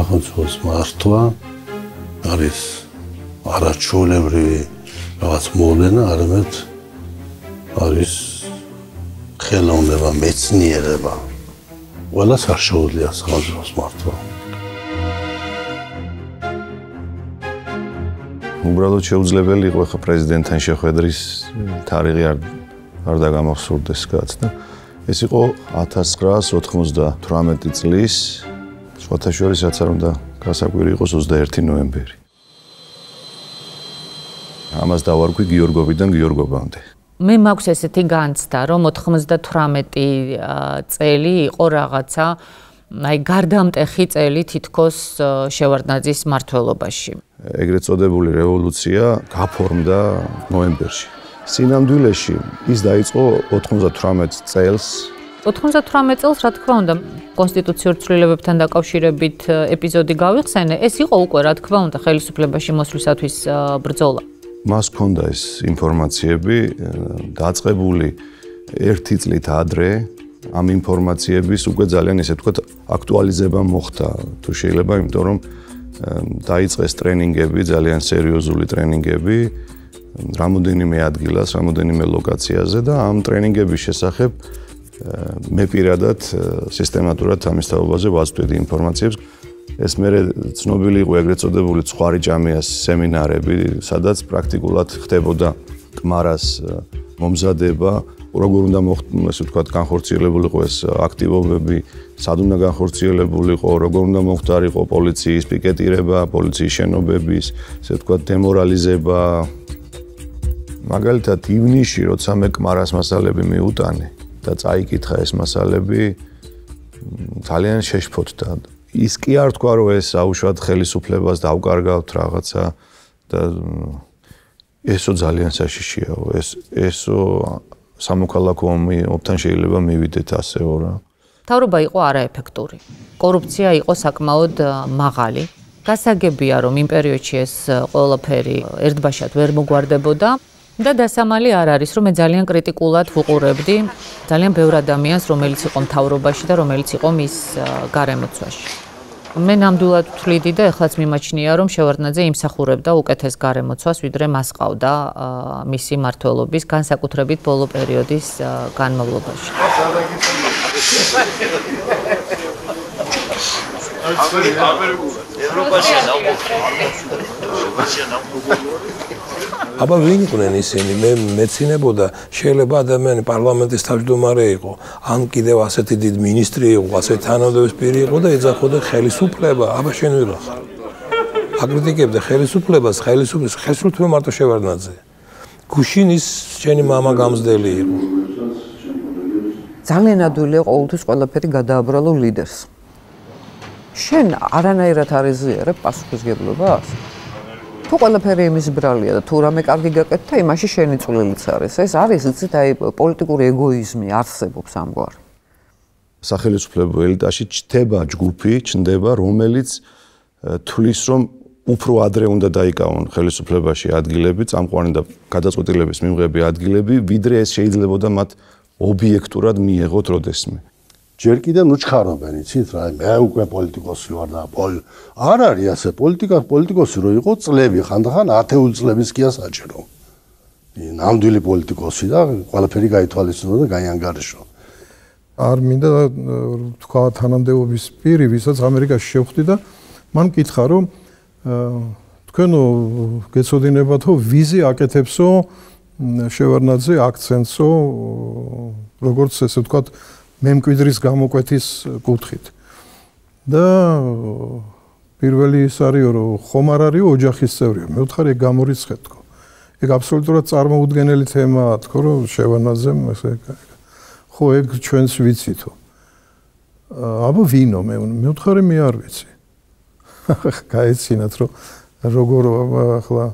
სახელმწიფოს მართვა არის არაჩვეულებრივი რაღაც მოვლენა, არამედ არის ხელოვნება, მეცნიერება. ყველას არ შეუძლია სახელმწიფოს მართვა. უბრალოდ შეუძლებელი იყო ხა პრეზიდენტთან შეხვედრის თარიღი არ დაგამახსოვრდეს კაც და ეს იყო 1998 წლის სხვათა შორის რაც არ უნდა გასაკვირი იყოს 21 ნოემბერი. ამას დავარქვი გიორგოვიდან გიორგობამდე. მე მაქვს ესეთი განცდა, რომ 98 წელი იყო რაღაცა აი გარდამტეხი წელი თითქოს შევარდნაძის მმართველობაში. ეგრეთ წოდებული რევოლუცია გაფორმდა ნოემბერში. სინამდვილეში ის დაიწყო 98 წელს. 98 წელს, რა თქმა უნდა, კონსტიტუციურ ცვლილებებთან დაკავშირებით ეპიზოდი გავიხსენე, ეს იყო უკვე, რა თქმა უნდა, ხელისუფლებაში მოსვლისათვის ბრძოლა. მას ჰქონდა ეს ინფორმაციები დაწყებული 1 წლით ადრე. ამ ინფორმაციების უკვე ძალიან ესე ვთქვათ აქტუალიზება მოხდა თუ შეიძლება, იმიტომ რომ დაიწყეს ტრენინგები, ძალიან სერიოზული ტრენინგები რამოდენიმე ადგილას, რამოდენიმე ლოკაციაზე და ამ ტრენინგების შესახებ მე პირადად სისტემატურად ამის თაობაზე ვაწვდიდი ინფორმაციებს. ეს მერე ცნობილი იყო ეგრეთ წოდებული ცხარი ჭამიას სემინარები, სადაც პრაქტიკულად ხდებოდა კმარას მომზადება, როგორ უნდა ესე ვთქვათ განხორციელებულიყო ეს აქტივობები, სად უნდა განხორციელებულიყო, როგორ უნდა მომხდარიყო პოლიციის პიკეტირება, პოლიციის შენობების, ესე ვთქვათ დემორალიზება. მაგალითად ივნისში, როცა მე კმარას მასალები მიუტანე და წაიკითხა ეს მასალები, ძალიან შეშფოთდა. ის კი არ თქვა, რომ ეს აუშვათ ხელისუფლებას დავკარგავთ რაღაცა და ესო ძალიან საშიშია, ესო სამოქალაქო ომთან შეიძლება მივიდეთ ასეო რა. მთავრობა იყო არაეფექტური. კორუფცია იყო საკმაოდ მაღალი. გასაგებია, რომ იმ პერიოდში ეს ყველაფერი ერთბაშად ვერ მოგვარდებოდა და დასამალი არ არის, რომ მე ძალიან კრიტიკულად ვუყურებდი ძალიან ბევრ ადამიანს, რომელიც იყო მთავრობაში და რომელიც იყო მის გარემოცვაში. მე ნამდვილად ვთვლიდი და ეხლაც მიმაჩნია, რომ შევარდნაძე იმსახურებდა უკეთეს გარემოცვას, ვიდრე მას ყავდა მისი მმართველობის, განსაკუთრებით ბოლო პერიოდის განმავლობაში. აბა ვინ იყვნენ ისინი? მე მეცინებოდა, შეიძლება ადამიანი პარლამენტის თავმჯდომარე იყო, ან კიდევ ასეთი დიდ მინისტრი იყო, ასეთი თანამდებობის პირი იყო და ეძახოდა ხელისუფლება. აბა შენ ვინ ხარ? აკრიტიკებდა ხელისუფლებას, ხელისუფლება მარტო შევარდნაძე. გუშინის შენი მამა გამზდელი იყო. ძალიან ადვილია ყოველთვის ყველაფერი გადააბრალო ლიდერს. შენ არანაირად არ ეზიარებ პასუხისმგებლობას? თუ ყველაფერი იმის ბრალია და თუ რამე კარგი გაკეთდა, იმაში შენი წვლილიც არის. ეს არის იცით აი პოლიტიკური ეგოიზმი არსებობს ამგვარი. სახელმწიფო ელიტაში ჩნდება, რომელიც თulis რომ უფრო ადრე უნდა დაიკავონ ხელისუფლებაში ადგილები, წამყვანი და გადაწყვეტილების მიღები ადგილები, ვიდრე ეს შეიძლებოდა მათ ობიექტურად მიეღოთ როდესმე. ჯერ კიდევ ნუჩქარობენ, იცით რა, მე უკვე პოლიტიკოსი ვარ და არ არის ასე, პოლიტიკოსი რო იყო წლები, ხანდახან 10 წლების კია საჭირო. ნამდვილი პოლიტიკოსი და ყველაფერი გაითვალისწინო და გაიანგარიშო. არ მინდა თქვა თანამდებობის პირი, ვისაც ამერიკაში შევხვდი და მან მკითხა, რომ თქვენო გეცოდინებათო ვიზი აკეთებსო შევარდნაძე აქცენტსო როგორც ესე ვთქვათ მემკვიდრის გამოკვეთის კუთხით. და პირველი ის არისო, რომ ხომ არ არის ოჯახის წევრია. მე ვთხარი ეგ გამორიცხეთ თქო. ეგ აბსოლუტურად წარმოუდგენელი თემაა თქო, რომ შევარდნაძემ ესე ხო ეგ ჩვენს ვიცითო. აბა ვინო მე ვთხარი მე არ ვიცი. გაეცინათ რომ როგორ ახლა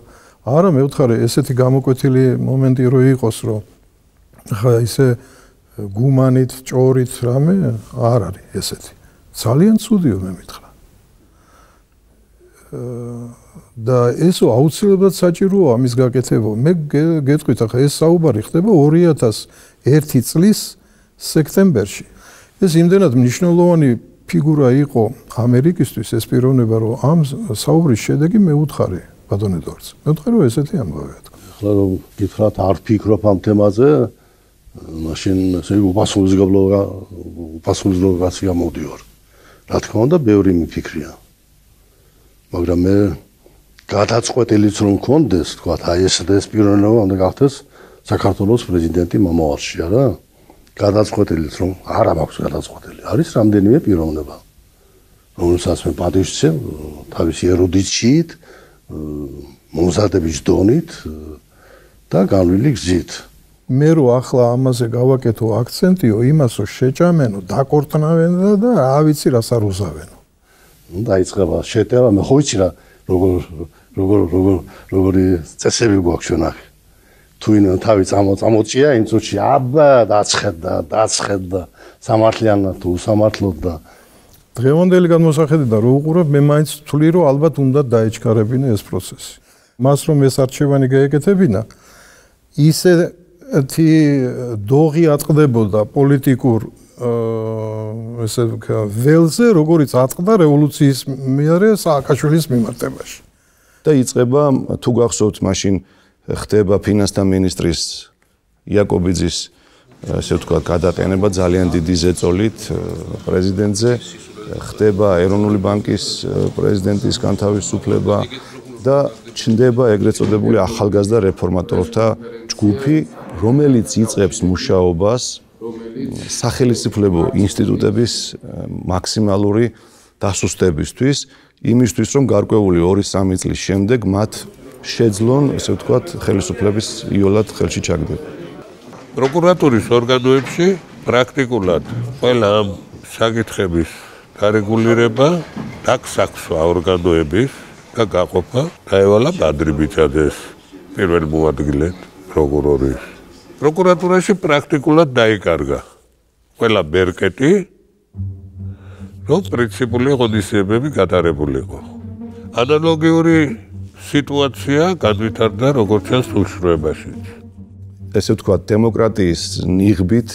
არა მე ვთხარი ესეთი გამოკვეთილი მომენტი რო იყოს რომ ახლა ისე გუმანით, ჭორით რამე არ არის ესეთი. ძალიან ცუდიო მე მითხრა. და ესო აუცილებლად საჭიროა ამის გაკეთება. მე გეტყვით ახლა ეს საუბარი ხდება 2001 წლის სექტემბერში. ეს იმდენად მნიშვნელოვანი ფიგურა იყო ამერიკისთვის ეს პიროვნება, რომ ამ საუბრის შედეგი მეუთხარი ბატონ ედვარდს. მეუთხარი რომ ესეთი ამბავია თქვა. ახლა რომ გითხრათ არ ფიქრობ ამ თემაზე, მაშინ ესე უპასუხისმგებლო კაცი გამოდიოარ. რა თქმა უნდა, ბევრი მიფიქრია. მაგრამ მე გადაწყვეტილიც რომ მქონდეს, თქვა, აი ეს პიროვნება უნდა გახდეს საქართველოს პრეზიდენტი მომავალში, არა? გადაწყვეტილიც რომ არა მაქვს გადაწყვეტილი. არის რამდენიმე პიროვნება, რომელსაც მე პატივს ვცემ თავისი ერუდიციით, მომზადების დონით და განვლილი გზით. მე რო ახლა ამაზე გავაკეთო აქცენტიო, იმას რომ შეჭამენო, დაკორტნავენო და რა ვიცი რას არ უზავენო. ნუ დაიწყება შეტევა, მე ხო ვიცი რა როგორი წესები გვაქვს ჩვენახი. თუ ინო თავი წამოწია იმ წუთში, აბა დაცხედა სამართლიანად თუ უსამართლოდ და დღევანდელი გადმოსახედიდან რო უყურებ, მე მაინც ვთვლი რომ ალბათ უნდა დაეჩქარებინა ეს პროცესი. მას რომ ეს არჩევანი გაეკეთებინა, ისეთი დოღი ატყდებოდა პოლიტიკურ ესე ველზე, როგორიც ატყდა რევოლუციის მერე სააკაშვილის მიმართებაში. და იწყება თუ გახსოვთ მაშინ ხდება ფინანსთა მინისტრის იაკობიძის ესე ვთქვათ გადაყენება ძალიან დიდი ზეწოლით პრეზიდენტზე, ხდება ეროვნული ბანკის პრეზიდენტის განთავისუფლება და ჩნდება ეგრეთ წოდებული ახალგაზრდა რეფორმატორთა ჯგუფი, რომელიც იწყებს მუშაობას სახელმწიფო ინსტიტუტების მაქსიმალური დასუსტებისთვის, იმისთვის რომ გარკვეული 2-3 წლის შემდეგ მათ შეძლონ, ესე ვთქვათ, ხელისუფლების იოლად ხელში ჩაგდება. პროკურატურის ორგანოებში პრაქტიკულად ყველა ამ საკითხების გარეგულირება დაგსაქსვა ორგანოების და გაყოფა დაევალა ბადრი ბიჭადეს პირველ მოადგილედ პროკურორის. პროკურატურაში პრაქტიკულად დაიკარგა ყველა ბერკეტი, რომ პრინციპული ღონისძიებები გატარებულიყო. ანალოგიური სიტუაცია განვითარდა როგორც ჩანს უშროებაშიც. ესე ვთქვათ, დემოკრატიის ნიღბით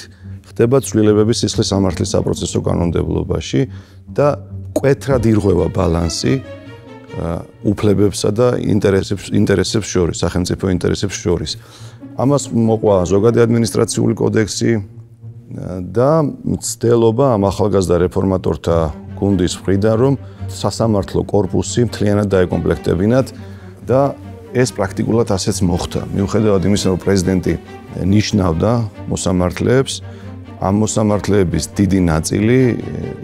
ხდება ცვლილებები სისხლის სამართლის საპროცესო კანონმდებლობაში და მკვეთრად ირღვევა ბალანსი უფლებებსა და ინტერესებს შორის, სახელმწიფო ინტერესებს შორის. ამას მოყვა ზოგადი ადმინისტრაციული კოდექსი და მცდელობა ამ ახალგაზრდა რეფორმატორთა გუნდის მხრიდან, რომ სასამართლო კორპუსი მთლიანად დაეკომპლექტებინათ და ეს პრაქტიკულად ასეც მოხდა. მიუხედავად იმისა, რომ პრეზიდენტი ნიშნავდა მოსამართლეებს, ამ მოსამართლეების დიდი ნაწილი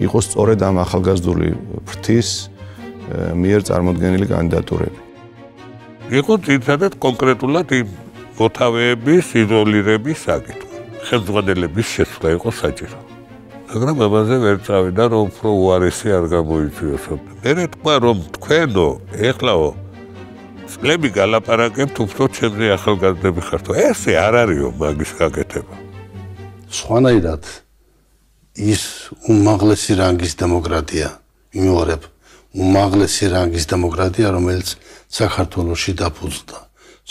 იყო სწორედ ამ ახალგაზრდული ფრთის მიერ წარმოდგენილი კანდიდატურები. იყო ძირითადად კონკრეტულად იმ მოთავეების იზოლირების საკითხი. ხელმძღვანელების შეცვლა იყო საჭირო. მაგრამ ამაზე ვერ წავიდა, რომ უფრო უარესი არ გამოიწვიოს. მე თქვა, რომ თქვენო, ეხლაო წლები გალაპარაკებთ, უფრო ჩემზე ახალგაზრდები ხართო. ესე არ არისო მაგის გაკეთება. სხვანაირად ის უმაღლესი რანგის დემოკრატია, მიმოვარებ, უმაღლესი რანგის დემოკრატია, რომელიც საქართველოში დაფუძნდა.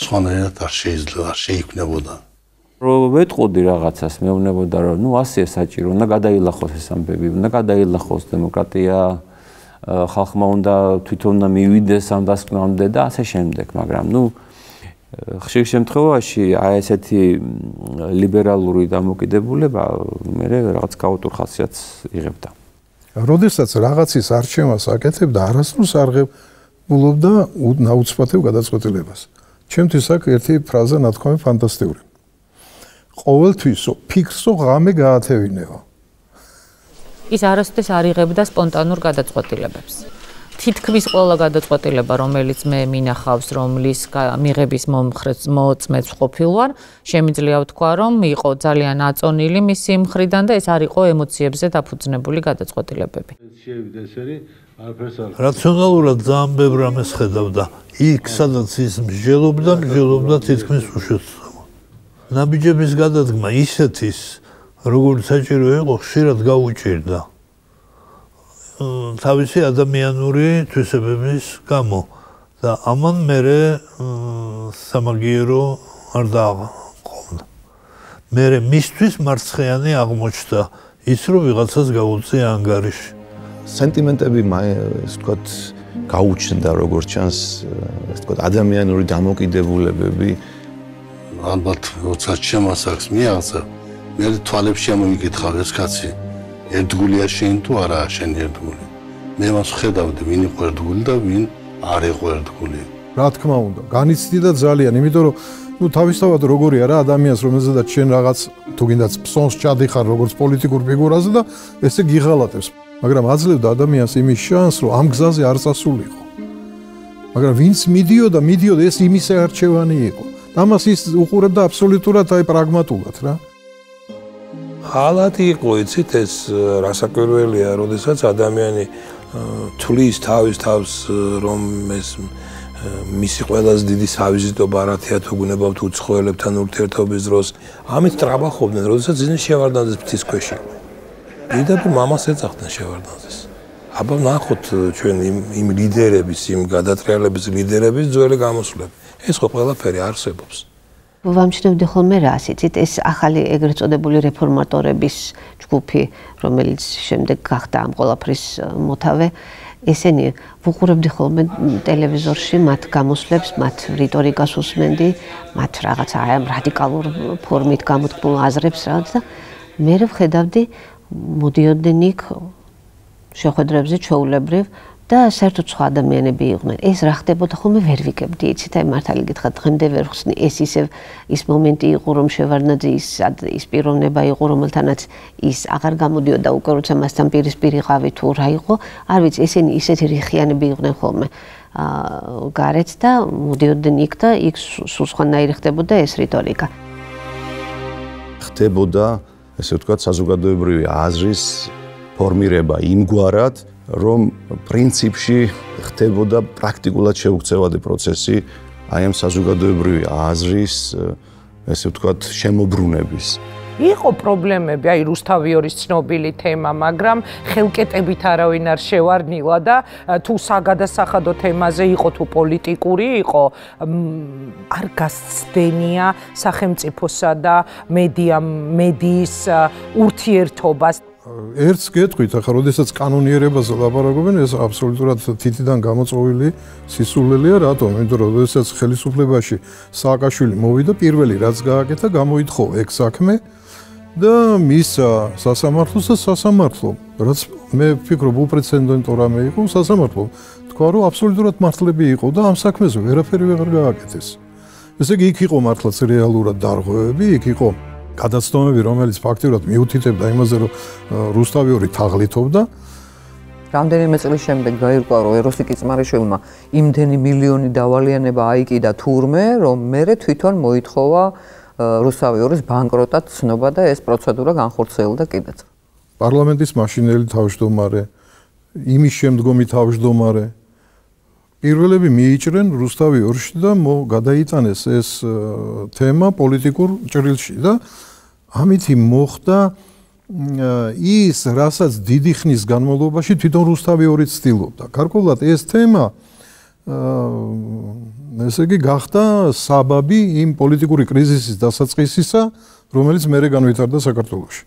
სხვანაირად არ შეიძლება, არ შეიქმნებოდა. რომ ვეტყოდი რაღაცას, მეუბნებოდა, რომ ნუ ასეა საჭირო, უნდა გადაილახოს ეს ამბები, უნდა გადაილახოს დემოკრატია, ხალხმა უნდა თვითონ უნდა მივიდეს ამ დასკვნამდე და ასე შემდეგ, მაგრამ ნუ ხშირ შემთხვევაში აი ესეთი ლიბერალური დამოკიდებულება მე რაღაც ქაოტურ ხასიათს იღებდა. როდესაც რაღაცის არჩევას აკეთებდა, არასდროს არ ღებულობდა ნაუცბათებ გადაწყვეტილებას. ჩემთვის აქ ერთი ფრაზა ნათქვამი ფანტასტიკური. ყოველთვისო ფიქრსო ღამე გაათევინეო. ის არასოდეს არ იღებდა სპონტანურ გადაწყვეტილებებს. თითქმის ყველა გადაწყვეტილება, რომელიც მე მინახავს, რომლის მიღების მოწმეც ყოფილ ვარ, შემიძლია ვთქვა, რომ იყო ძალიან აწონილი მისი მხრიდან და ეს არ იყო ემოციებზე დაფუძნებული გადაწყვეტილებები. რაციონალურად ძალიან ბევრ რამეს ხედავდა. იქ, სადაც ის მსჯელობდა თითქმის უშეცდავად. ნაბიჯების გადადგმა ისეთის, როგორც საჭირო იყო, ხშირად გაუჭირდა. თავისი ადამიანური თვისებების გამო და ამან მერე სამაგიერო არ დააყოვნა. მერე მისთვის მარცხიანი აღმოჩნდა ის, რომ ვიღაცას გაუწია ანგარიში. სენტიმენტები ესე ვთქვათ გაუჩნდა როგორც ჩანს ესე ვთქვათ ადამიანური დამოკიდებულებები ალბათ როცა შემასახს მიაღწევ მე თვალებში ამომიკითხავ ეს კაცი ერთგულია შენ თუ არაა შენ ერთგული მე მას ხედავდი ვინ იყო ერთგული და ვინ არ იყო ერთგული რა თქმა უნდა განიცდიდა ძალიან იმიტომ რომ ну თავისთავად როგორია რა ადამიანს რომელზედაც შენ რაღაც თუ გინდაც ფსონს ჩადიხარ როგორც პოლიტიკურ ფიგურაზე და ესე გიღალატებს მაგრამ აძლევდა ადამიანს იმის შანსს რომ ამ გზაზე არ წასულიყო მაგრამ ვინც მიდიოდა ეს იმისე არჩევანი იყო ამას ის უყურებდა აბსოლუტურად აი პრაგმატულად რა ხალათი იყო იცით ეს რასაკვირველია როდესაც ადამიანი თulis თავს რომ ეს მისი ყველაზე დიდი სავიზიტო ბარათია თუ გუნებავთ უცხოელებთან ურთიერთობის დროს ამით ტრაბახობდნენ როდესაც ისინი შევარდნაძის ფთის ქვეშ იყვნენ პირდაპირ მამას ეძახდნენ შევარდნაძეს აბა ნახოთ ჩვენ იმ ლიდერების იმ გადატრიალების ლიდერების ძველი გამოსვლები ეს ხო ყველაფერი არსებობს ვამჩნევდი ხოლმე რას იცით ეს ახალი ეგრეთ წოდებული რეფორმატორების ჯგუფი რომელიც შემდეგ გახდა ამ ყველაფრის მოთავე ესენი ვუყურებდი ხოლმე ტელევიზორში მათ გამოსვლებს მათ რიტორიკას უსმენდი მათ რაღაცა აი ამ რადიკალურ ფორმით გამოთქმულ აზრებს რაღაც და მე ვხედავდი მოდიოდნენ იქ შეხვედრებზე ჩვეულებრივ და საერთოდ სხვა ადამიანები იყვნენ. ეს რა ხდებოდა ხოლმე ვერ ვიგებდი, იცით, აი მართალი გითხრათ, დღემდე ვერ ვხსნი, ეს ისევ ის მომენტი იყო, რომ შევარდნაძე ის პიროვნება იყო, რომელთანაც ის აღარ გამოდიოდა უკვე როცა მასთან პირისპირ იყავი თუ რა იყო, არ ვიცი, ესენი ისეთი რიხიანები იყვნენ ხოლმე. გარეთ და მოდიოდნენ იქ და იქ სულ სხვანაირი ხდებოდა ეს რიტორიკა. ხდებოდა, ესე ვთქვათ, საზოგადოებრივი აზრის ფორმირება იმგვარად რომ პრინციპში ხდებოდა პრაქტიკულად შეუქცევადი პროცესი აი ამ საზოგადოებრივი აზრის ესე ვთქვათ შემოbrunების. იყო პრობლემები, აი რუსთავიორის ცნობილი თემა, მაგრამ ხელკეტებით არავინ არ შევარდნილა და თუ საგადასახადო თემაზე იყო თუ პოლიტიკური იყო, არ გასცდენია სახელმწიფოსა და მედიის ურთიერთობას. ერთს გეტყვით, ახლა როდესაც კანონიერებაზე ლაპარაკობენ, ეს აბსოლუტურად თითიდან გამოწვეული სისულელია, რატომ? იმიტომ რომ როდესაც ხელისუფლებაში სააკაშვილი მოვიდა, პირველი რაც გააკეთა, გამოითხოვა ეგ საქმე და მისცა სასამართლოს და სასამართლო, რაც მე ვფიქრობ უპრეცედენტო რამე იყო, სასამართლო თქვა, რომ აბსოლუტურად მართლები იყო და ამ საქმეზე ვერაფერი ვეღარ გააკეთეს. ესე იგი, იქ იყო მართლაც რეალურად დარღვევები, იქ იყო გადაცდომები, რომელიც ფაქტიურად მიუთითებდა იმაზე, რომ რუსთავიორი თაღლითობდა. რამდენიმე წლის შემდეგ გაირკვა, რომ ეროსიკი წმარიშვილმა იმდენი მილიონი დავალიანება აიკიდა თურმე, რომ მერე თვითონ მოითხოვა რუსთავიორის ბანკროტად ცნობა და ეს პროცედურა განხორციელდა კიდეც. პარლამენტის მაშინელი თავმჯდომარე, იმის შემდგომი თავმჯდომარე პირველები მიიჭრენ რუსთავიორში და გადაიტანეს ეს თემა პოლიტიკურ ჭრილში და ამითი მოხდა ის, რასაც დიდი ხნის განმავლობაში თვითონ რუსთავიორი ცდილობდა. გარკვეულად ეს თემა ესე იგი გახდა საბაბი იმ პოლიტიკური კრიზისის დასაწყისისა, რომელიც მერე განვითარდა საქართველოში.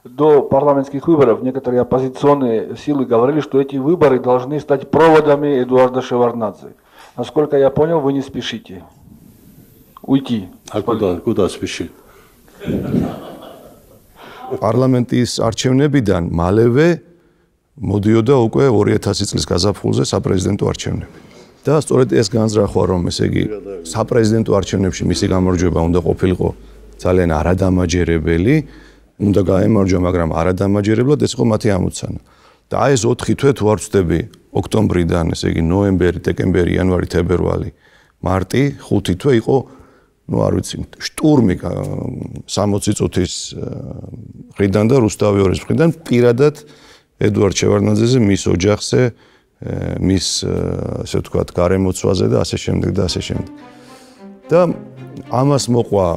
До парламентских выборов некоторые оппозиционные силы говорили, что эти выборы должны стать проводами Эдуарда Шеварднадзе. Насколько я понял, вы не спешите уйти. А куда спешить? Парламентის არჩევნებიდან მალევე მოდიოდა უკვე 2000 წლის გაზაფხულზე საპრეზიდენტო არჩევნები. და სწორედ ეს განზრახვა, რომ ესე იგი საპრეზიდენტო არჩევნებში მისი გამარჯვება უნდა ყოფილიყო ძალიან არადამაჯერებელი, უნდა გაემარჯვა, მაგრამ არადამაჯერებლად ეს იყო მათი ამოცანა. და აი ეს 4 თვე თუ არ ვწდები ოქტომბრიდან, ესე იგი ნოემბერი, დეკემბერი, იანვარი, თებერვალი, მარტი, 5 თვე იყო, ну არ ვიცი, შტურმი 60 წუთის მხრიდან და რუსთავიორის მხრიდან პირადად ედუარდ შევარდნაძეზე, მის ოჯახზე, მის ასე ვთქვათ, გარემოცვაზე და ასე შემდეგ და ასე შემდეგ. და ამას მოყვა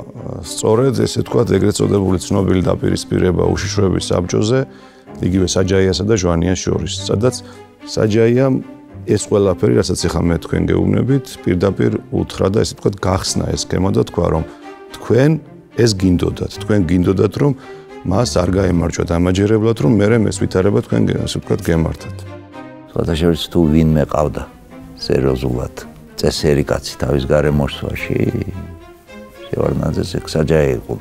სწორედ ესე ვთქვათ, ეგრეთ წოდებული ცნობილი დაპირისპირება უშიშროების საბჭოზე, იგივე საჯაიასა და ჟვანიას შორის, სადაც საჯაიამ ეს ყველაფერი, რასაც ახლა მე თქვენ გეუბნებით, პირდაპირ უთხრა და ესე ვთქვათ, გახსნა ეს სქემა და თქვა, რომ თქვენ ეს გინდოდათ, რომ მას არ გაემარჯვათ ამაჯერებლად, რომ მერე ეს ვითარება თქვენ ასე ვთქვათ გემართათ. სხვადასხვა თუ ვინმე ყავდა სერიოზულად წესერი კაცი თავის გარემოსვაში შევარდნაძეზე საჯაი იყო.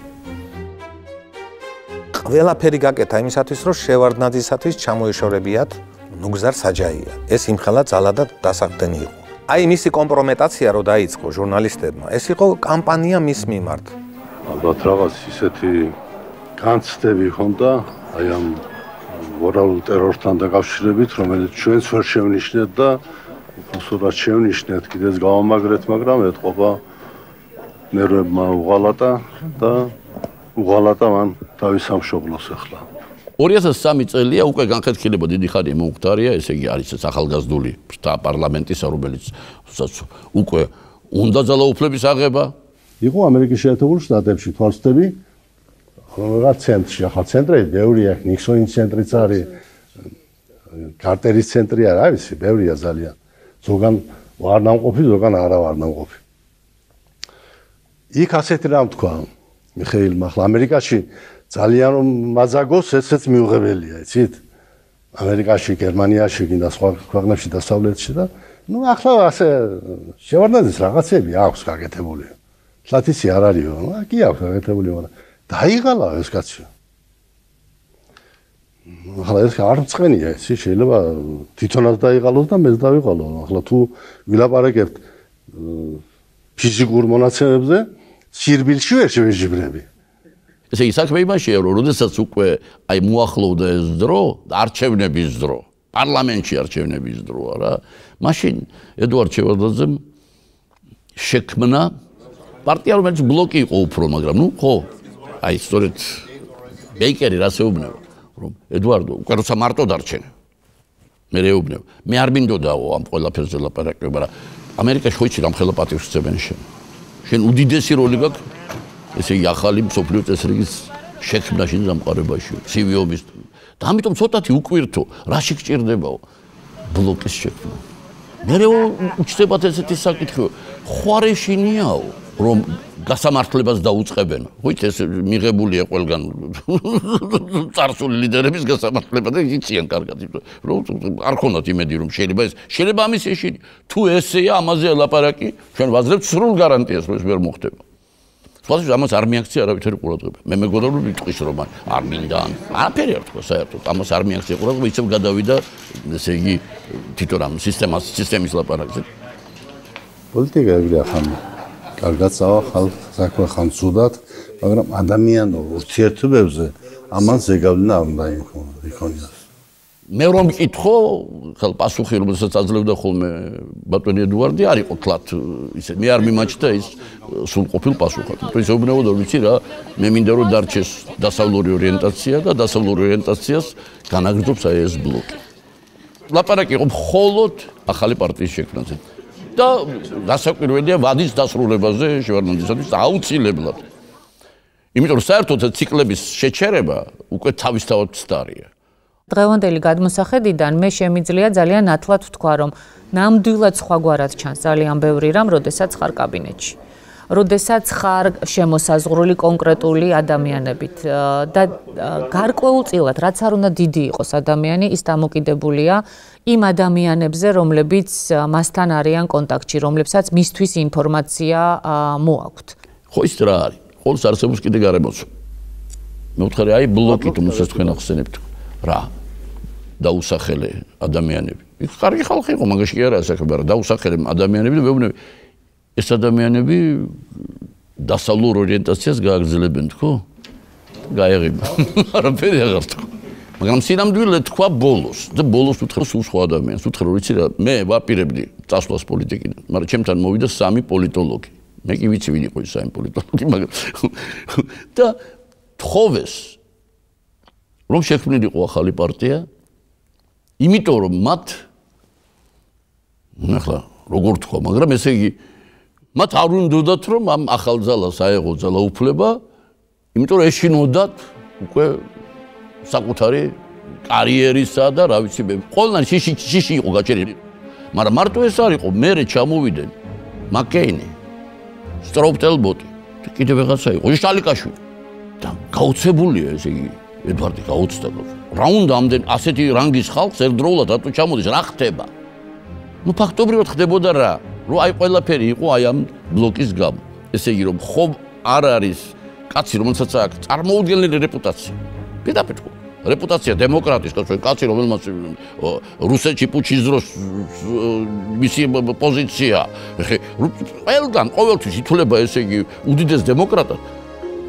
ყველაფერი გაკეთა იმისათვის, რომ შევარდნაძისათვის ჩამოეშორებიათ ნუგზარ საჯაია. ეს იმხელა ძალა და დასახდენი იყო. აი მისი კომპრომეტაცია რო დაიწყო ჟურნალისტებმა, ეს იყო კამპანია მის მიმართ. ალბათ რაღაც ისეთი განცდები ჰქონდა აი ამ მორალურ ტერორთან დაკავშირებით, რომელიც ჩვენც ვერ შევნიშნეთ და უბრალოდ შევნიშნეთ, კიდეც გავამაგრეთ, მაგრამ ეთყობა ნერვებმა უღალატა და უღალატა მან თავის სამშობლოს ახლა. 2003 წელია უკვე განხეთქილება დიდი ხანი მომხდარია, ესე იგი არის ეს ახალგაზრდული პარლამენტის, რომელიც უკვე უნდა ძალაუფლების აღება. იყო ამერიკის შეერთებულ შტატებში თვალსწრები რაღაც ცენტრში, ახლა ცენტრი ბევრია, ნიქსონის ცენტრიც არის, კარტერის ცენტრი არის, ვიცი, ბევრია ძალიან. ზოგან ვარ ნამყოფი, ზოგან არა ვარ ნამყოფი. იქ ასეთი რამ თქვა მიხეილმა, ახლა ამერიკაში ძალიან რომ მაძაგოს, ესეც მიუღებელია, იცით? ამერიკაში, გერმანიაში, კიდე სხვა ქვეყნებში დასავლეთში და ნუ ახლა ასე შევარდნაძის რაღაცები აქვს გაკეთებული. სათისი არ არისო, კი აქვს გაკეთებული, მაგრამ დაიღალა ეს კაცი. ახლა ეს არ მწყენია, იცი, შეიძლება თვითონაც დაიღალოს და მეც დავიღალო. ახლა თუ ვილაპარაკებთ ფიზიკურ მონაცემებზე, სირბილში ვერ შევეჯიბრები. ესე იგი საქმე იმაშია, რომ როდესაც უკვე აი მოახლოვდა ეს დრო, არჩევნების დრო, პარლამენტში არჩევნების დროა რა, მაშინ ედუარდ შევარდნაძემ შექმნა პარტია, რომელიც ბლოკი იყო უფრო, მაგრამ ნუ ხო, აი სწორედ ბეიკერი რას ეუბნება, რომ ედუარდო, უკვე როცა მარტო დარჩენ. მე ეუბნებ, მე არ მინდოდაო ამ ყველაფერზე ლაპარაკი, მაგრამ ამერიკაში ხო იცი რამ ხელა პატივს ცემენ შენ. შენ უდიდესი როლი გაქვს ესე იგი ახალი მსოფლიო წესრიგის შექმნაში დამყარებაში, ცივიობის. და ამიტომ ცოტათი უკვირთო, რაში გჭირდებაო ბლოკის შექმნა. მე უჩნდებათ ესეთი საკითხი, ხوارეშინიაო, რომ გასამართლებას დაუწყებენ. ხოით ეს მიღებულია ყველგან წარსული ლიდერების გასამართლება და იციან კარგად, რომ არ ქონათ იმედი რომ შეიძლება ამის ეშინი. თუ ესეა ამაზე ლაპარაკი, ჩვენ ვაძლევთ სრულ გარანტიას, რომ ეს ვერ მოხდება. სხვათა ამას არ მიაქცია არავითარი ყურადღება. მე მეგონა რომ იტყვის რომ არ მინდა. არაფერი არ თქვა საერთოდ. ამას არ მიაქცია ყურადღება, ისევ გადავიდა, ესე იგი თვითონ ამ სისტემის ლაპარაკზე. პოლიტიკა ეგრეა ხან. კარგად წავა ხალხ საქმე ხან ცუდად, მაგრამ ადამიანურ ურთიერთობებზე ამან ზეგავლენა არ უნდა იქონიოს. მე რომ მკითხო, ხელ პასუხი რომელსაც აძლევდა ხოლმე ბატონი ედუარდი არ იყო თლათ ისე მე არ მიმაჩნდა ის სრულყოფილ პასუხად. იმიტომ ის ეუბნებოდა რომ ვიცი რა, მე მინდა რომ დარჩეს დასავლური ორიენტაცია და დასავლურ ორიენტაციას განაგრძობს აი ეს ბლოკი. ლაპარაკი იყო მხოლოდ ახალი პარტიის შექმნაზე. და გასაკვირველია ვადის დასრულებაზე შევარდნაძისათვის აუცილებლად. იმიტომ რომ საერთოდ ციკლების შეჩერება უკვე თავისთავად ცდარია. დღევანდელი გადმოსახედიდან მე შემიძლია ძალიან ნათლად ვთქვა, რომ ნამდვილად სხვაგვარად ჩანს ძალიან ბევრი რამ, როდესაც ხარ კაბინეტში. როდესაც ხარ შემოსაზღვრული კონკრეტული ადამიანებით და გარკვეულწილად, რაც არ უნდა დიდი იყოს ადამიანი, ის დამოკიდებულია იმ ადამიანებზე, რომლებიც მასთან არიან კონტაქტში, რომლებსაც მისთვის ინფორმაცია მოაქვთ. ხო ის რა არის? ყოველს არსებობს კიდე გარემოცვა. მე ვთქვი, აი ბლოკით რომელსაც თქვენ ახსენებთ. რა დაუსახელე ადამიანები. იქ კარგი ხალხი იყო, მაგაში კი არა საქმე, მაგრამ დაუსახელე ადამიანები და მეუბნები ეს ადამიანები დასავლურ ორიენტაციას გააგრძელებენ თქო? გაეღიმა. არაფერი აღარ თქვა. მაგრამ სინამდვილე თქვა ბოლოს და ბოლოს უთხრა სულ სხვა ადამიანს. უთხრა რომ იცი რა, მე ვაპირებდი წასვლას პოლიტიკიდან, მაგრამ ჩემთან მოვიდა 3 პოლიტოლოგი. მე კი ვიცი ვინ იყო ეს 3 პოლიტოლოგი, მაგრამ და თხოვეს რომ შექმნილიყო ახალი პარტია, იმიტომ რომ მათ ახლა როგორ თქვა, მაგრამ ესე იგი მათ არ უნდათ რომ ამ ახალ ძალას აეღო ძალაუფლება, იმიტომ რომ ეშინოდათ უკვე საკუთარი კარიერისა და რა ვიცი მე ყველანი შიში იყო გაჭერილი. მაგრამ მარტო ეს არ იყო, მერე ჩამოვიდნენ მაკეინი, სტროპტელბოტი, კიდე ვიღაცა იყო, შალიკაშვილი. და გაუცებულია ესე იგი ედვარდი გაუცდა. რა უნდა ამდენ ასეთი რანგის ხალხს ერთდროულად რატო ჩამოდის, რა ხდება? ნუ ფაქტობრივად ხდებოდა რა, რომ აი ყველაფერი იყო აი ამ ბლოკის გამო. ესე იგი რომ ხომ არ არის კაცი, რომელსაც აქვს წარმოუდგენელი რეპუტაცია. პირდაპირ რეპუტაცია დემოკრატის კაცი, რომელმაც რუსეთში პუჩის დროს მისი პოზიცია ყველგან ყოველთვის ითვლება ესე იგი უდიდეს დემოკრატად.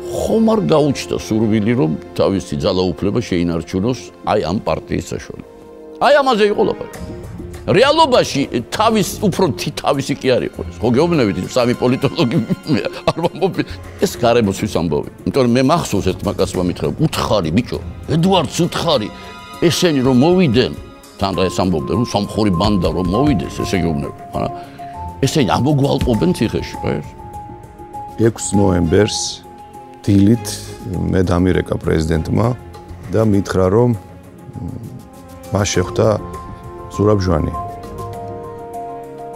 ხომ არ გაუჩნდა სურვილი რომ თავისი ძალაუფლება შეინარჩუნოს აი ამ პარტიის საშუალებით. აი ამაზე იყო ლაპარაკი. რეალობაში უფრო თავისი კი არ იყო. ხო გეუბნებით სამი პოლიტოლოგი არ ვამბობ ეს გარემოსთვის ამბავი. იმიტომ რომ მე მახსოვს ერთ მაგასმა მითხრა, უთხარი ბიჭო, ედვარდს უთხარი, ესენი რომ მოვიდნენ, თან და ეს ამბობდა რომ სამხური ბანდა რომ მოვიდეს, ესე გეუბნები, მაგრამ ესენი ამოგვალყობენ ციხეში, რა ეს? 6 ნოემბერს დილით მე დამირეკა პრეზიდენტმა და მითხრა რომ მას შეხვდა ზურაბ ჟვანი,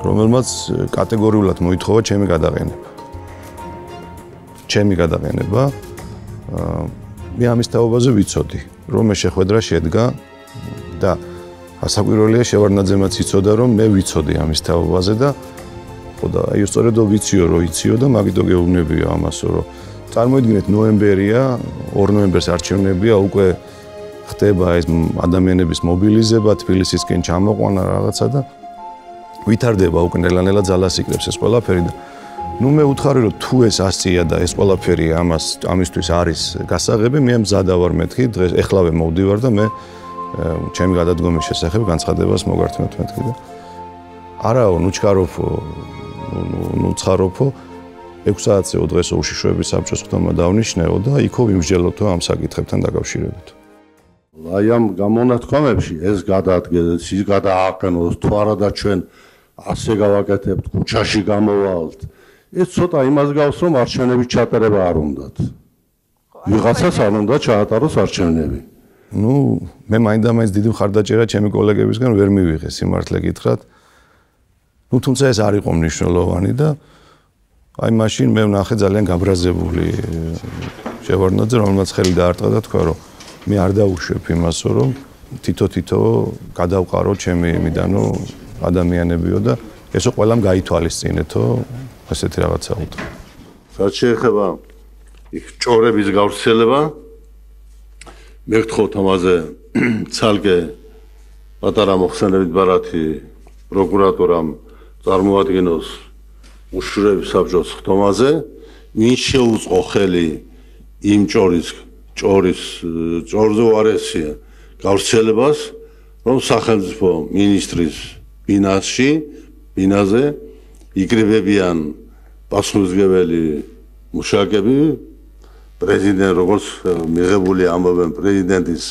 რომელმაც კატეგორიულად მოითხოვა ჩემი გადაყენება. მე ამის თაობაზე ვიცოდი, რომ მე შეხვედრა შედგა და ასაკვირველია შევარდნაძემაც იცოდა, რომ მე ვიცოდი ამის თაობაზე და ხო და აი სწორედ რომ იციო და მაგითო გეუბნებია ამასო, რომ წარმოიდგინეთ ნოემბერია, 2 ნოემბერს არჩევნებია, უკვე ხდება ეს ადამიანების მობილიზება, თბილისისკენ ჩამოყვანა რაღაცა და ვითარდება უკვე ნელა-ნელა ძალას იკრებს ეს ყველაფერი და ნუ მე უთხარი რომ თუ ეს ასწია და ეს ყველაფერი ამისთვის არის გასაღები, მე მზადა ვარ მეთქი, დღეს ეხლავე მოვდივარ და მე ჩემი გადადგომის შესახებ განცხადებას მოგართმევთ მეთქი და არაო, ნუ ჩქაროფო, ნუ ცხაროფო 6 საათზეო დღეს უშიშროების საბჭოს ხდომა დავნიშნეო და იქო ვიმსჯელოთო ამ საკითხებთან დაკავშირებით. აი ამ გამონათქვამებში ეს გადაადგეს, ის გადააყენოს, თუ არა და ჩვენ ასე გავაკეთებთ, ქუჩაში გამოვალთ. ეს ცოტა იმას გავს, რომ არჩევნების ჩატარება არ უნდათ. ვიღაცას არ უნდა ჩაატაროს არჩევნები. ნუ მე მაინდა-მაინც დიდი მხარდაჭერა ჩემი კოლეგებისგან ვერ მივიღე სიმართლე გითხრათ. ნუ თუმცა ეს არ იყო მნიშვნელოვანი და აი მაშინ მე ვნახე ძალიან გაბრაზებული შევარდნაძე, რომელმაც ხელი დაარტყა და თქვა, რომ მე არ დაუშვებ იმასო, რომ თითო-თითო გადავყარო ჩემი იმიდანო ადამიანებიო და ესო ყველამ გაითვალისწინეთო ასეთი რაღაცა უთხრა. რაც შეეხება იქ ჭორების გავრცელება, მე გთხოვთ ამაზე ცალკე პატარა მოხსენებით ბარათი პროკურატურამ წარმოადგინოს უშიშროების საბჭოს ხდომაზე, ვინ შეუწყო ხელი იმ ჭორზე უარესია გავრცელებას, რომ სახელმწიფო მინისტრის ბინაზე იკრიბებიან პასუხისმგებელი მუშაკები, პრეზიდენტ როგორც მიღებული ამბობენ პრეზიდენტის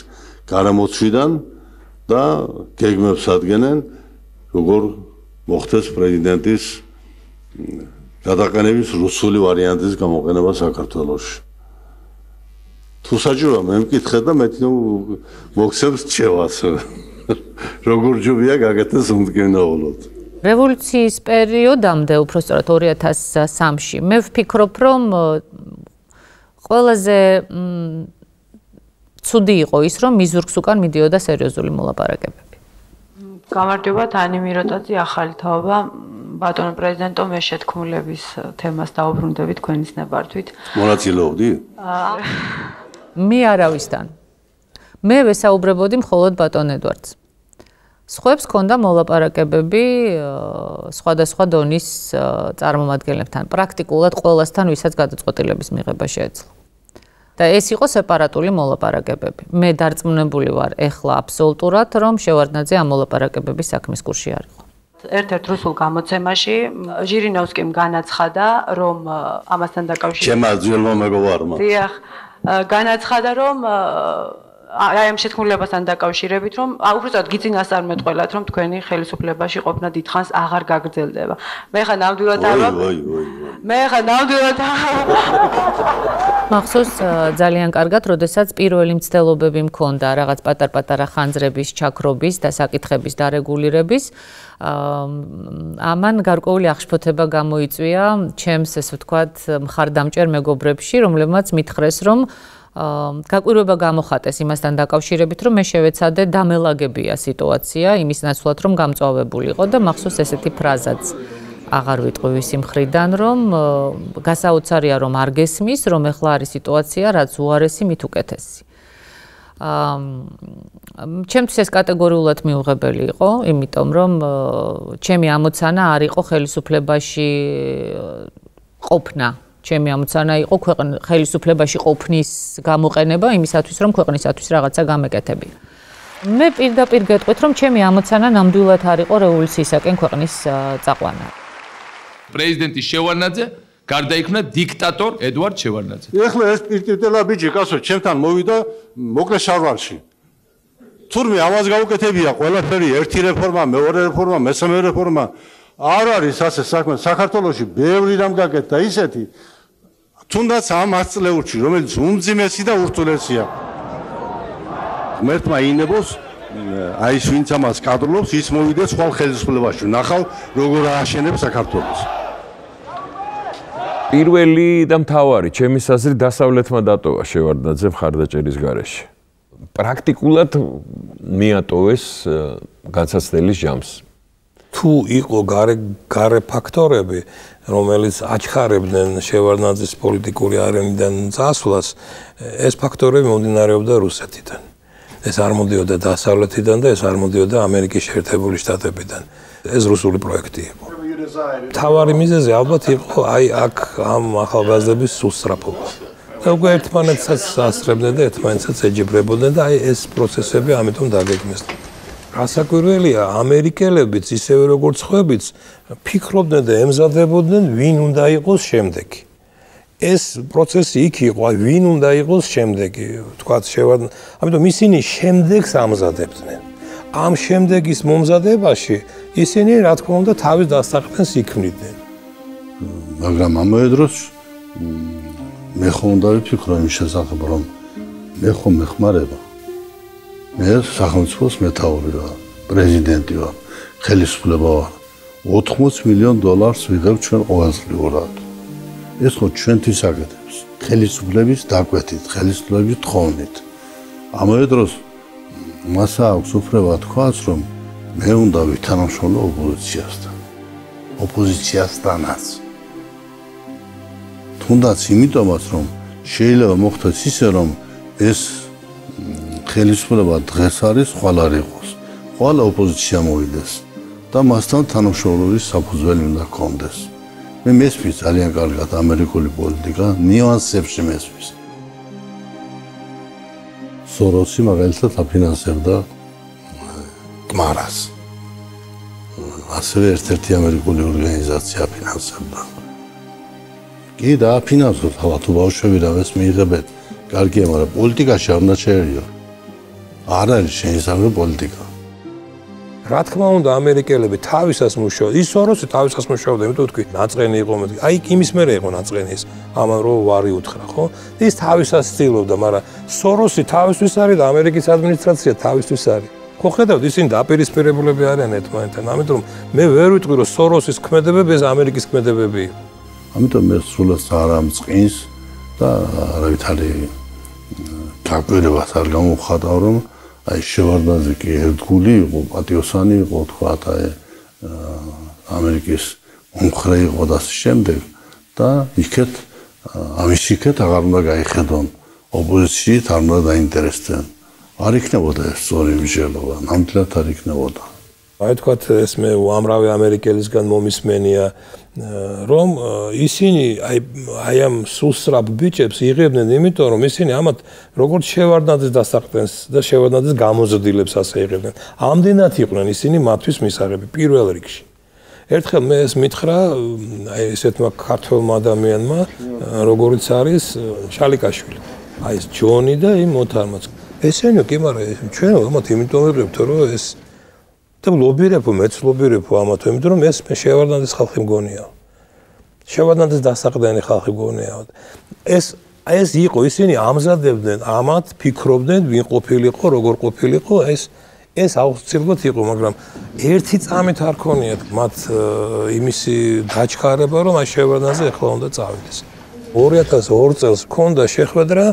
გარემოცვიდან და გეგმებს ადგენენ, როგორ მოხდეს პრეზიდენტის გადაყენების რუსული ვარიანტის გამოყენება საქართველოში. თუ საჭიროა მე მკითხე და მე მოგცემს რჩევას. როგორ ჯობია გაკეთდეს უმტკივნეულოდ. რევოლუციის პერიოდამდე, უпростоრად 2003-ში, მე ვფიქრობ, რომ ყველაზე ცუდი იყო ის, რომ მიზურგს უკან მიდიოდა სერიოზული მოლაპარაკებები. გამარჯობა, თანი მიროტაძე, ახალი თაობა. ბატონო პრეზიდენტო, მე შეთქმულების თემას დაუბრუნდებით თქვენის ნებართვით. მონაწილეობდი? მე არავისთან. მე ვესაუბრებოდი მხოლოდ ბატონ ედვარდს. სხვებს ჰქონდა მოლაპარაკებები სხვადასხვა დონის წარმომადგენლებთან, პრაქტიკულად ყველასთან, ვისაც გადაწყვეტილების მიღება შეეძლო. და ეს იყო სეპარატული მოლაპარაკებები. მე დარწმუნებული ვარ ეხლა აბსოლუტურად, რომ შევარდნაძე ამ მოლაპარაკებების საქმის კურსში არ იყო. ერთ-ერთ რუსულ გამოცემაში ჟირინოვსკიმ განაცხადა, რომ ამასთან დაკავშირებით ჩემმა ძველმა მეგობარმა. დიახ, განაცხადა, რომ აი ამ შეთქმულებასთან დაკავშირებით, რომ უბრალოდ გიწინას არ მეტყველათ, რომ თქვენი ხელისუფლებაში ყოფნა დიდხანს აღარ გაგრძელდება. მე ხა ნამდვილად არ მახსოვს ძალიან კარგად, როდესაც პირველი მცდელობები მქონდა რაღაც პატარ-პატარა ხანძრების ჩაქრობის და საკითხების დარეგულირების, ამან გარკვეული აღშფოთება გამოიწვია ჩემს, ესე ვთქვათ, მხარდამჭერ მეგობრებში, რომლებმაც მითხრეს, რომ გაკვირვება გამოხატეს იმასთან დაკავშირებით, რომ მე შევეცადე დამელაგებია სიტუაცია იმის ნაცვლად, რომ გამწვავებულიყო და მახსოვს ესეთი ფრაზაც აღარ ვიტყვი ვისი მხრიდან, რომ გასაოცარია რომ არ გესმის, რომ ეხლა არის სიტუაცია, რაც უარესი მით უკეთესი. ჩემთვის ეს კატეგორიულად მიუღებელი იყო, იმიტომ რომ ჩემი ამოცანა არ იყო ხელისუფლებაში ყოფნა. ჩემი ამოცანა იყო ხელისუფლებაში ყოფნის გამოყენება იმისათვის, რომ ქვეყნისათვის რაღაცა გამეკეთებინა. მე პირდაპირ გეტყვით, რომ ჩემი ამოცანა ნამდვილად არ იყო რევოლუციისაკენ ქვეყნის წაყვანა. პრეზიდენტი შევარდნაძე გარდაიქმნა დიქტატორ ედვარდ შევარდნაძე. ეხლა ეს პირტიტელა ბიჭი, კაცო, ჩემთან მოვიდა მოკლე შარვალში. თურმე ამას გაუკეთებია ყველაფერი, ერთი რეფორმა, მეორე რეფორმა, მესამე რეფორმა. არ არის ასე საქმე. საქართველოში ბევრი რამ გაკეთდა ისეთი, თუნდაც ამ 10 წლებში, რომელიც უმძიმესი და ურთულესია. ღმერთმა ინებოს, აი ეს ვინც ამას კადრობს, ის მოვიდეს ხვალ ხელისუფლებაში. ნახავ როგორ ააშენებს საქართველოს. პირველი და მთავარი ჩემის აზრით დასავლეთმა დატოვა შევარდნაძე მხარდაჭერის გარეშე. პრაქტიკულად მიატოვეს განსაცდელის ჯამს. თუ იყო გარე ფაქტორები, რომელიც აჩქარებდნენ შევარდნაძის პოლიტიკური არენიდან წასვლას, ეს ფაქტორები მომდინარეობდა რუსეთიდან. ეს არ მოდიოდა დასავლეთიდან და ეს არ მოდიოდა ამერიკის შეერთებული შტატებიდან. ეს რუსული პროექტი იყო. თავარი მიზეზი ალბათ იყო აი აქ ამ ახალგაზრდების სუსწრაფობა. და უკვე ერთმანეთსაც ასწრებდნენ და ერთმანეთსაც ეჯიბრებოდნენ და აი ეს პროცესები ამიტომ დაგეგმეს. გასაკვირველია, ამერიკელებიც ისევე როგორც ხვებიც ფიქრობდნენ და ემზადებოდნენ ვინ უნდა იყოს შემდეგი. ეს პროცესი იქ იყო, აი ვინ უნდა იყოს შემდეგი, თქვათ შევარდნაძე. ამიტომ ისინი შემდეგს ამზადებდნენ. ამ შემდეგის მომზადებაში ისინი რა თქმა უნდა თავის დასაყრდენს იქმნიდნენ. მაგრამ ამავე დროს მე ხომ უნდა ვიფიქრო იმ შესახებ, რომ მე ხომ მეხმარება. მე სახელმწიფოს მეთაური ვარ, პრეზიდენტი ვარ, ხელისუფლება ვარ. 80 მილიონ დოლარს ვიღებ ჩვენ ყოველწლიურად. ეს ხო ჩვენთვის აკეთებს. ხელისუფლების დაკვეთით, ხელისუფლების თხოვნით. ამავე დროს მას აქვს უფლება თქვას, რომ მე უნდა ვითანამშრომლო ოპოზიციასთან. ოპოზიციასთანაც. თუნდაც იმიტომაც, რომ შეიძლება მოხდეს ისე, რომ ეს ხელისუფლება დღეს არის, ხვალ არ იყოს. ხვალ ოპოზიცია მოვიდეს და მასთან თანამშრომლობის საფუძველი უნდა ჰქონდეს. მე მესმის ძალიან კარგად ამერიკული პოლიტიკა, ნიუანსებში მესმის. სოროსი მაგალითად აფინანსებდა კმარას. ასევე ერთ-ერთი ამერიკული ორგანიზაცია აფინანსებდა. კი დააფინანსოთ, ახლა თუ ბავშვები რაღაც მიიღებენ, კარგია, მაგრამ პოლიტიკაში არ უნდა შეერიო. არ არის შეისწავლე პოლიტიკა. რა თქმა უნდა, ამერიკელები თავისას მუშაობდნენ. ის სოროსი თავისას მუშაობდა, იმიტომ თქვი, ნაწყენი იყო, აი იმის მერე იყო ნაწყენი ეს, ამან რო ვარი უთხრა, ხო? ის თავისას ცდილობდა, მაგრამ სოროსი თავისთვის არის და ამერიკის ადმინისტრაცია თავისთვის არის. ხო ხედავთ, ისინი დაპირისპირებულები არიან ერთმანეთთან, ამიტომ მე ვერ ვიტყვი, რომ სოროსის ქმედებები ეს ამერიკის ქმედებები იყო. ამიტომ მე სულაც არ ამწყინს და არავითარი გაკვირვებას არ გამოვხატავ, რომ აი შევარდნაძე კი ერთგული იყო, პატიოსანი იყო, თქვა აი ამერიკის მომხრე იყო და ასე შემდეგ და იქეთ ამის იქეთ აღარ უნდა გაიხედონ ოპოზიციით არ უნდა დაინტერესდნენ. არ იქნებოდა ეს სწორი მსჯელობა, ნამდვილად არ იქნებოდა. აი თქვათ ეს მე უამრავი ამერიკელისგან მომისმენია, რომ ისინი აი ამ სუსრაფ ბიჭებს იღებდნენ, იმიტომ რომ ისინი ამათ როგორც შევარდნაძეს დასაყრდენს და შევარდნაძეს გამოზრდილებს ასე იღებდნენ. ამდენად იყვნენ ისინი მათთვის მისაღები პირველ რიგში. ერთხელ მე ეს მითხრა აი ესეთმა ქართველმა ადამიანმა, როგორიც არის შალიკაშვილი. აი ეს ჯონი და იმ მოთარმაც. ესენო კი, მაგრამ ჩვენ ამათ იმიტომ ვიღებთ, რომ ეს და ლობირებო, მეც ლობირებო ამათო, იმიტომ რომ ეს შევარდნაძის ხალხი მგონია. შევარდნაძის დასაყრდენი ხალხი მგონია. ეს იყო, ისინი ამზადებდნენ, ამათ ფიქრობდნენ, ვინ ყოფილიყო, როგორ ყოფილიყო, ეს აუცილებლად იყო, მაგრამ ერთი წამით არ ქონიათ მათ იმისი დაჩქარება, რომ აი შევარდნაძე ეხლა უნდა წავიდეს. 2002 წელს ჰქონდა შეხვედრა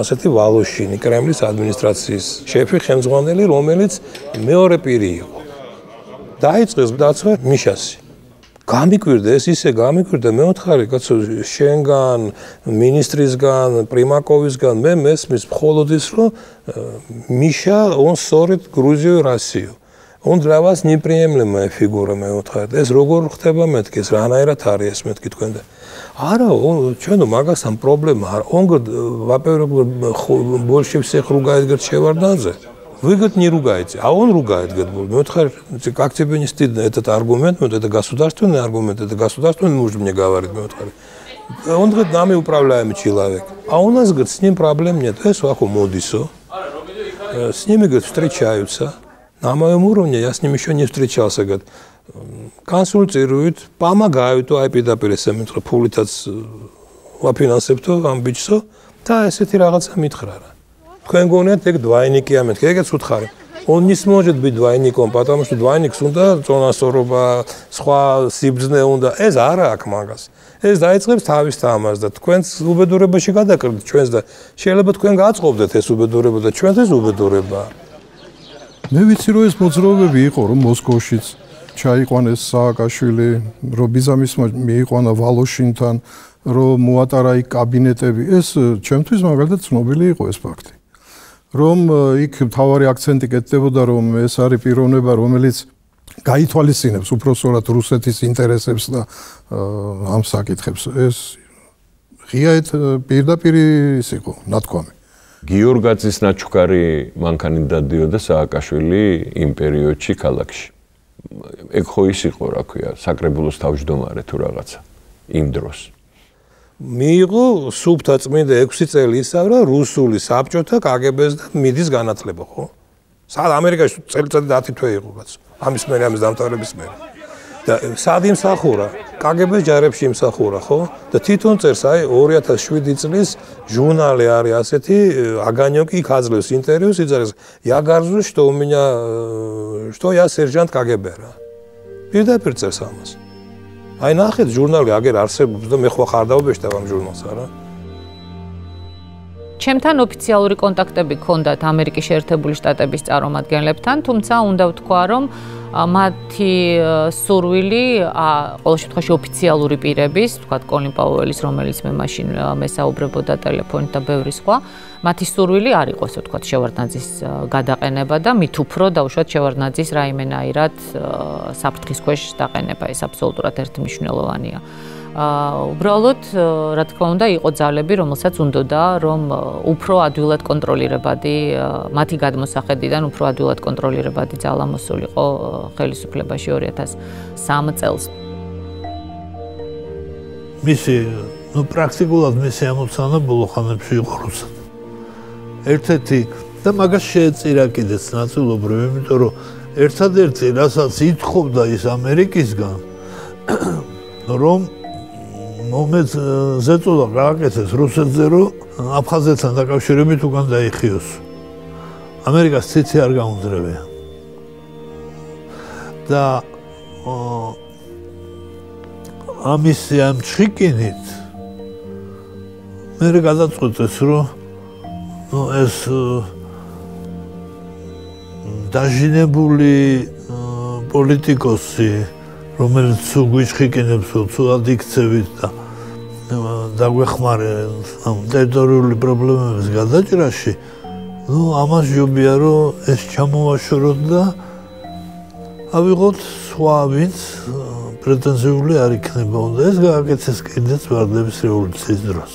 ასეთი ვალოშინი, კრემლის ადმინისტრაციის შეფი ხელმძღვანელი, რომელიც მეორე პირი იყო. დაიწყეს დაცვა მიშასი. გამიკვირდა ეს ისე გამიკვირდა მე ვთხარი კაცო შენგან მინისტრისგან პრიმაკოვისგან მე მესმის მხოლოდ ის რომ მიშა он сорит Грузию Россию он для вас неприемлемая фигура მე ვთხარი ეს როგორ ხდება მეთქი ეს რანაირად არის ეს მეთქი თქვენ და არა ჩვენო მაგასთან პრობლემა არ он во-первых большевсех ругает говорит Шеварднадзе Выгод не ругайте, а он ругает, говорит, вот как тебе не стыдно этот аргумент, вот это государственный аргумент, это государственный муж мне говорит, он говорит, нами управляемый человек, а у нас, говорит, с ним проблем нет, с ними, говорит, встречаются, на моем уровне я с ним еще не встречался, говорит, консультируют, помогают, айпидапиресем, пулитац, вапинансепту, амбичсо, да, если ты рагаться митхрара. Თქვენ გონიათ ეგ двойникია მეთქი, ეგეც უთხარი. Он не сможет быть двойником, потому что двойникს უნდა წონასწორობა, სხვა სიბრძნე უნდა. ეს არა აქვს მაგას. ეს დაიწყებს თავის თამას და თქვენს უბედურებაში გადაკრდით ჩვენს და შეიძლება თქვენ გააწყობდეთ ეს უბედურება და ჩვენს ეს უბედურება. მე ვიცი რომ ეს მოძრაობები იყო რომ მოსკოვშიც ჩაიყვანეს სააკაშვილი, რომ ბიზამისმა მიიყვანა ვალოშინთან, რომ მოატარა იქ კაბინეტები. ეს ჩემთვის მაგალითად ცნობილი იყო ეს ფაქტი. რომ იქ თავარი აქცენტი კეთდებოდა რომ ეს არის პიროვნება რომელიც გაითვალისწინებს უпроსორად რუსეთის ინტერესებს და ამ საკითხებს ეს ღიად პირდაპირ ის იყო ნათქვამი გიორგაძის ნაჩუქარი მანქანით დადიოდა სააკაშვილი იმ პერიოდში ქალაქში ეგ ხო ის იყო რა ქვია საკრებულოს თავმჯდომარე თუ რაღაცა იმ დროს მიიღო სუბთა წმინდა 6 წელი ისავრა რუსული საბჭოთა კგბ-ს და მიდის განათლება ხო? სად ამერიკაში წელიწადი 10 თვე იყო კაცო. ამის მერე ამის დამთავრების მერე. და სად იმსახურა? კგბ-ს ჯარებში იმსახურა ხო? და თვითონ წერს აი 2007 წლის ჟურნალი არის ასეთი აგანიოკი იქ აძლევს ინტერვიუს იძახის я горжусь что у меня что я сержант кгб რა. პირდაპირ წერს ამას. აი ნახეთ ჟურნალი აგერ არსებობს და მე ხო ხარ დავბეჭდა ამ ჟურნალს არა ჩემთან ოფიციალური კონტაქტები ჰქონდათ ამერიკის შეერთებული შტატების წარმომადგენლებთან თუმცა უნდა ვთქვა რომ მათი სურვილი ყოველ შემთხვევაში ოფიციალური პირების თქვათ კოლინ პაუელის რომელიც მე მაშინ მესაუბრებოდა ტელეფონით და ბევრი სხვა მათი სურვილი არ იყო ესე ვთქვათ შევარდნაძის გადაყენება და მით უფრო დაუშვათ შევარდნაძის რაიმენაირად საფრთხის ქვეშ დაყენება ეს აბსოლუტურად ერთმნიშვნელოვანია უბრალოდ რა თქმა უნდა იყო ძალები რომელსაც უნდოდა რომ უფრო ადვილად კონტროლირებადი მათი გადმოსახედიდან უფრო ადვილად კონტროლირებადი ძალა მოსულიყო ხელისუფლებაში 2003 წელს მისი პრაქტიკულად მისი ამოცანა ბოლო ხანებში იყო რუსად ერთ-ერთი და მაგას შეეწირა კიდეც ნაწილობრივ იმიტომ რომ ერთადერთი რასაც ითხოვდა ის ამერიკისგან რომ მომეც ზეწოლა გააკეთეს რუსეთზე რომ აფხაზეთთან დაკავშირებით უკან დაიხიოს ამერიკას ციცი არ გაუნძრევია და ამის ამ ჩხიკინით მე გადაწყვეტეს რომ ეს დაჟინებული პოლიტიკოსი რომელიც გვიჩხიკინებს თუ ადიქცევით და დაგვეხმარენ ამ ტერიტორიული პრობლემების გადაჭრაში ნუ ამას ჯობია რომ ეს ჩამოვაშოროთ და ავიღოთ სხვა ვინც პრეტენზიული არ იქნება უნდა ეს გააკეთეს კიდეც ვარდების რევოლუციის დროს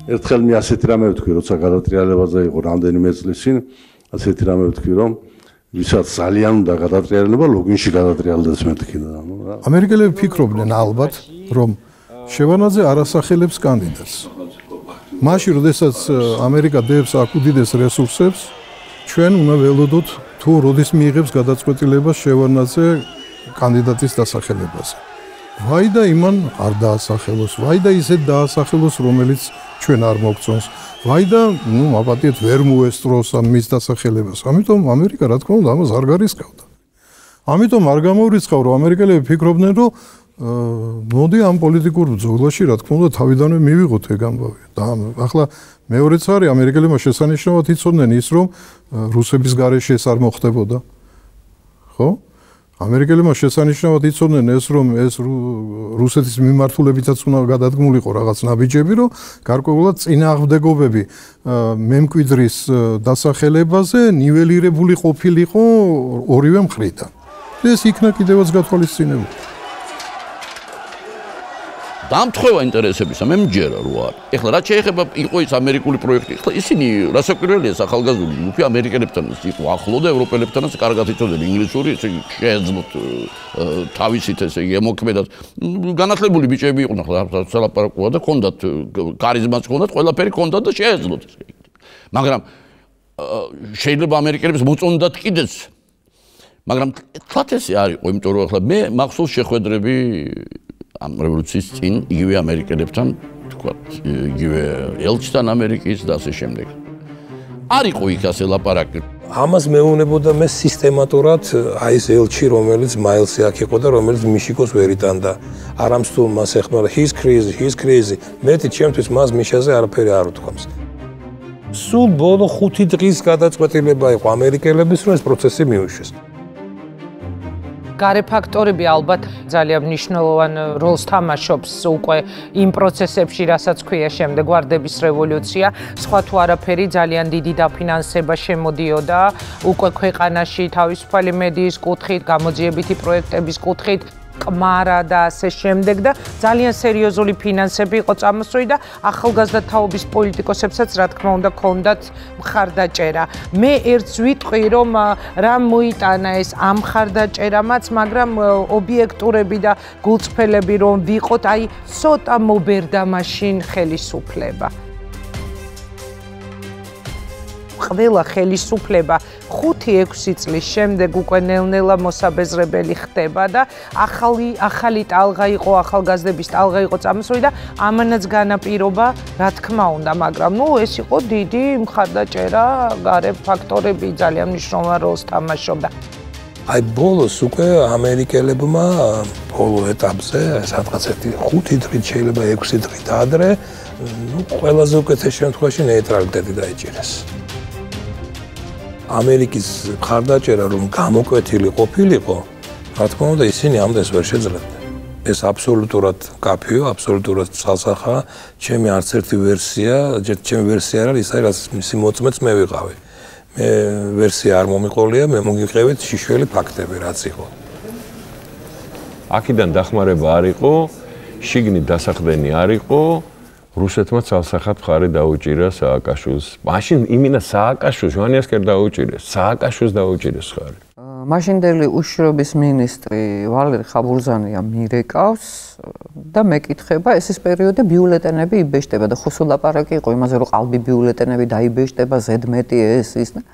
ერთხელ მე ასეთი რამე ვთქვი როცა გადატრიალებაზე იყო რამდენიმე წლის წინ ასეთი რამე ვთქვი რომ ვისაც ძალიან უნდა გადატრიალება ლოგინში გადატრიალდეს მეთქი და ამერიკელები ფიქრობდნენ ალბათ რომ შევარდნაძე არ ასახელებს კანდიდატს მაშინ როდესაც ამერიკა დებს აქ უდიდეს რესურსებს ჩვენ უნდა ველოდოთ თუ როდის მიიღებს გადაწყვეტილებას შევარდნაძე კანდიდატის დასახელებაზე ვაი და იმან არ დაასახელოს ვაი და ისეთ დაასახელოს რომელიც ჩვენ არ მოგწონს ვაი და ნუ აპატიეთ ვერ მოესწროს ამ მის დასახელებას ამიტომ ამერიკა რა თქმა უნდა ამას არ გარისკავდა ამიტომ არ გამოვრიცხავ რომ ამერიკელები ფიქრობდნენ რომ მოდი ამ პოლიტიკურ ბრძოლაში, რა თქმა უნდა, თავიდანვე მივიღოთ ეგ ამბავი. და ახლა მეორეც არის, ამერიკელებმა შესანიშნავად იცოდნენ ის, რომ რუსების გარეშე ეს არ მოხდებოდა. ხო? ამერიკელებმა შესანიშნავად იცოდნენ ეს, რომ ეს რუსეთის მიმართულებითაც უნდა გადადგმულიყო რაღაც ნაბიჯები, რომ გარკვეულად წინააღმდეგობები მემკვიდრის დასახელებაზე ნიველირებული ყოფილიყო ორივე მხრიდან. ეს იქნა კიდევაც გათვალისწინებული. დამთხევა ინტერესებისა მე მჯერა რო არის. ეხლა რაც შეეხება იყო ის ამერიკული პროექტი. ეხლა ისინი რასაკვირველია ახალგაზრდული ჯგუფი ამერიკელებთანაც იყო ახლო და ევროპელებთანაც კარგად იცოდნენ ინგლისური, შეეძლოთ თავისით ესე ემოქმედათ. განათლებული ბიჭები იყვნენ ახლა სალაპარაკოა და ქონდათ ქარიზმაც ქონდათ, ყველაფერი ქონდათ და შეეძლოთ. მაგრამ შეიძლება ამერიკელებს მოწონდათ კიდეც. მაგრამ თქვათ ესე არისო, იმიტომ რომ ახლა მე მახსოვს შეხვედრები ამ რევოლუციის წინ იგივე ამერიკელებთან, თქვათ, იგივე ელჩთან ამერიკის და ასე შემდეგ. არისო იქ ასე ლაპარაკი. ამას მეუბნებოდა მე სისტემატურად აი ეს ელჩი, რომელიც მაილსი აქ იყო და რომელიც მიშიკოს ვერ იტანდა. არამსტულ მას ეხმარა, he's crazy. მეტი ჩემთვის მას მიშაზე არაფერი არ უთქვამს. სულ ბოლო 5 დღის გადაწყვეტილება იყო ამერიკელების, რომ ეს პროცესი მიუშვეს. გარე ფაქტორები ალბათ ძალიან მნიშვნელოვან როლს თამაშობს უკვე იმ პროცესებში, რასაც ქვია შემდეგ ვარდების რევოლუცია. სხვა თუ არაფერი ძალიან დიდი დაფინანსება შემოდიოდა უკვე ქვეყანაში თავისუფალი მედიის კუთხით, გამოძიებითი პროექტების კუთხით, კმარა და ასე შემდეგ და ძალიან სერიოზული ფინანსები იყო წამოსული და ახალგაზრდა თაობის პოლიტიკოსებსაც რა თქმა უნდა ქონდათ მხარდაჭერა. მე ერთს ვიტყვი რომ რა მოიტანა ეს ამ მხარდაჭერამაც, მაგრამ ობიექტურები და გულწრფელები რომ ვიყოთ, აი ცოტა მობერდა მაშინ ხელისუფლება. ყველა ხელისუფლება 5-6 წლის შემდეგ უკვე ნელ-ნელა მოსაბეზრებელი ხდება და ახალი ტალღა იყო, ახალგაზრდების ტალღა იყო წამოსული და ამანაც განაპირობა, რა თქმა უნდა, მაგრამ ეს იყო დიდი მხარდაჭერა, გარე ფაქტორები ძალიან მნიშვნელოვან როლს თამაშობდა. აი ბოლოს უკვე ამერიკელებმა ბოლო ეტაპზე, სადღაც 5 დღით შეიძლება 6 დღით ადრე, ყველაზე უკეთეს შემთხვევაში ნეიტრალიტეტი დაიჭირეს. ამერიკის მხარდაჭერა რომ გამოკვეთილი ყოფილიყო, რა თქმა უნდა, ისინი ამდენს ვერ შეძლებდნენ. ეს აბსოლუტურად კაფეო, აბსოლუტურად ცალსახაა, ჩემი არც ერთი ვერსია, ჩემი ვერსია არ არის, ის არის მისი მოწმეც მე ვიყავი. მე ვერსია არ მომიყოლია, მე მოგიყევით შიშველი ფაქტები, რაც იყო. აქედან დახმარება არ იყო, შიგნით დასახდენი არ იყო. რუსეთმა ცალსახად მხარი დაუჭირა სააკაშვილს. მაშინ იმინა სააკაშვილს, ჟვანიას კერ დაუჭირეს, სააკაშვილს დაუჭირეს მხარი. მაშინდელი უშიშროების მინისტრი ვალერი ხაბურზანია მირეკავს და მეკითხება, ეს ის პერიოდი ბიულეტენები იბეჭდება და ხო სულ ლაპარაკი იყო იმაზე, რომ ყალბი ბიულეტენები დაიბეჭდება, ზედმეტი ეს ის და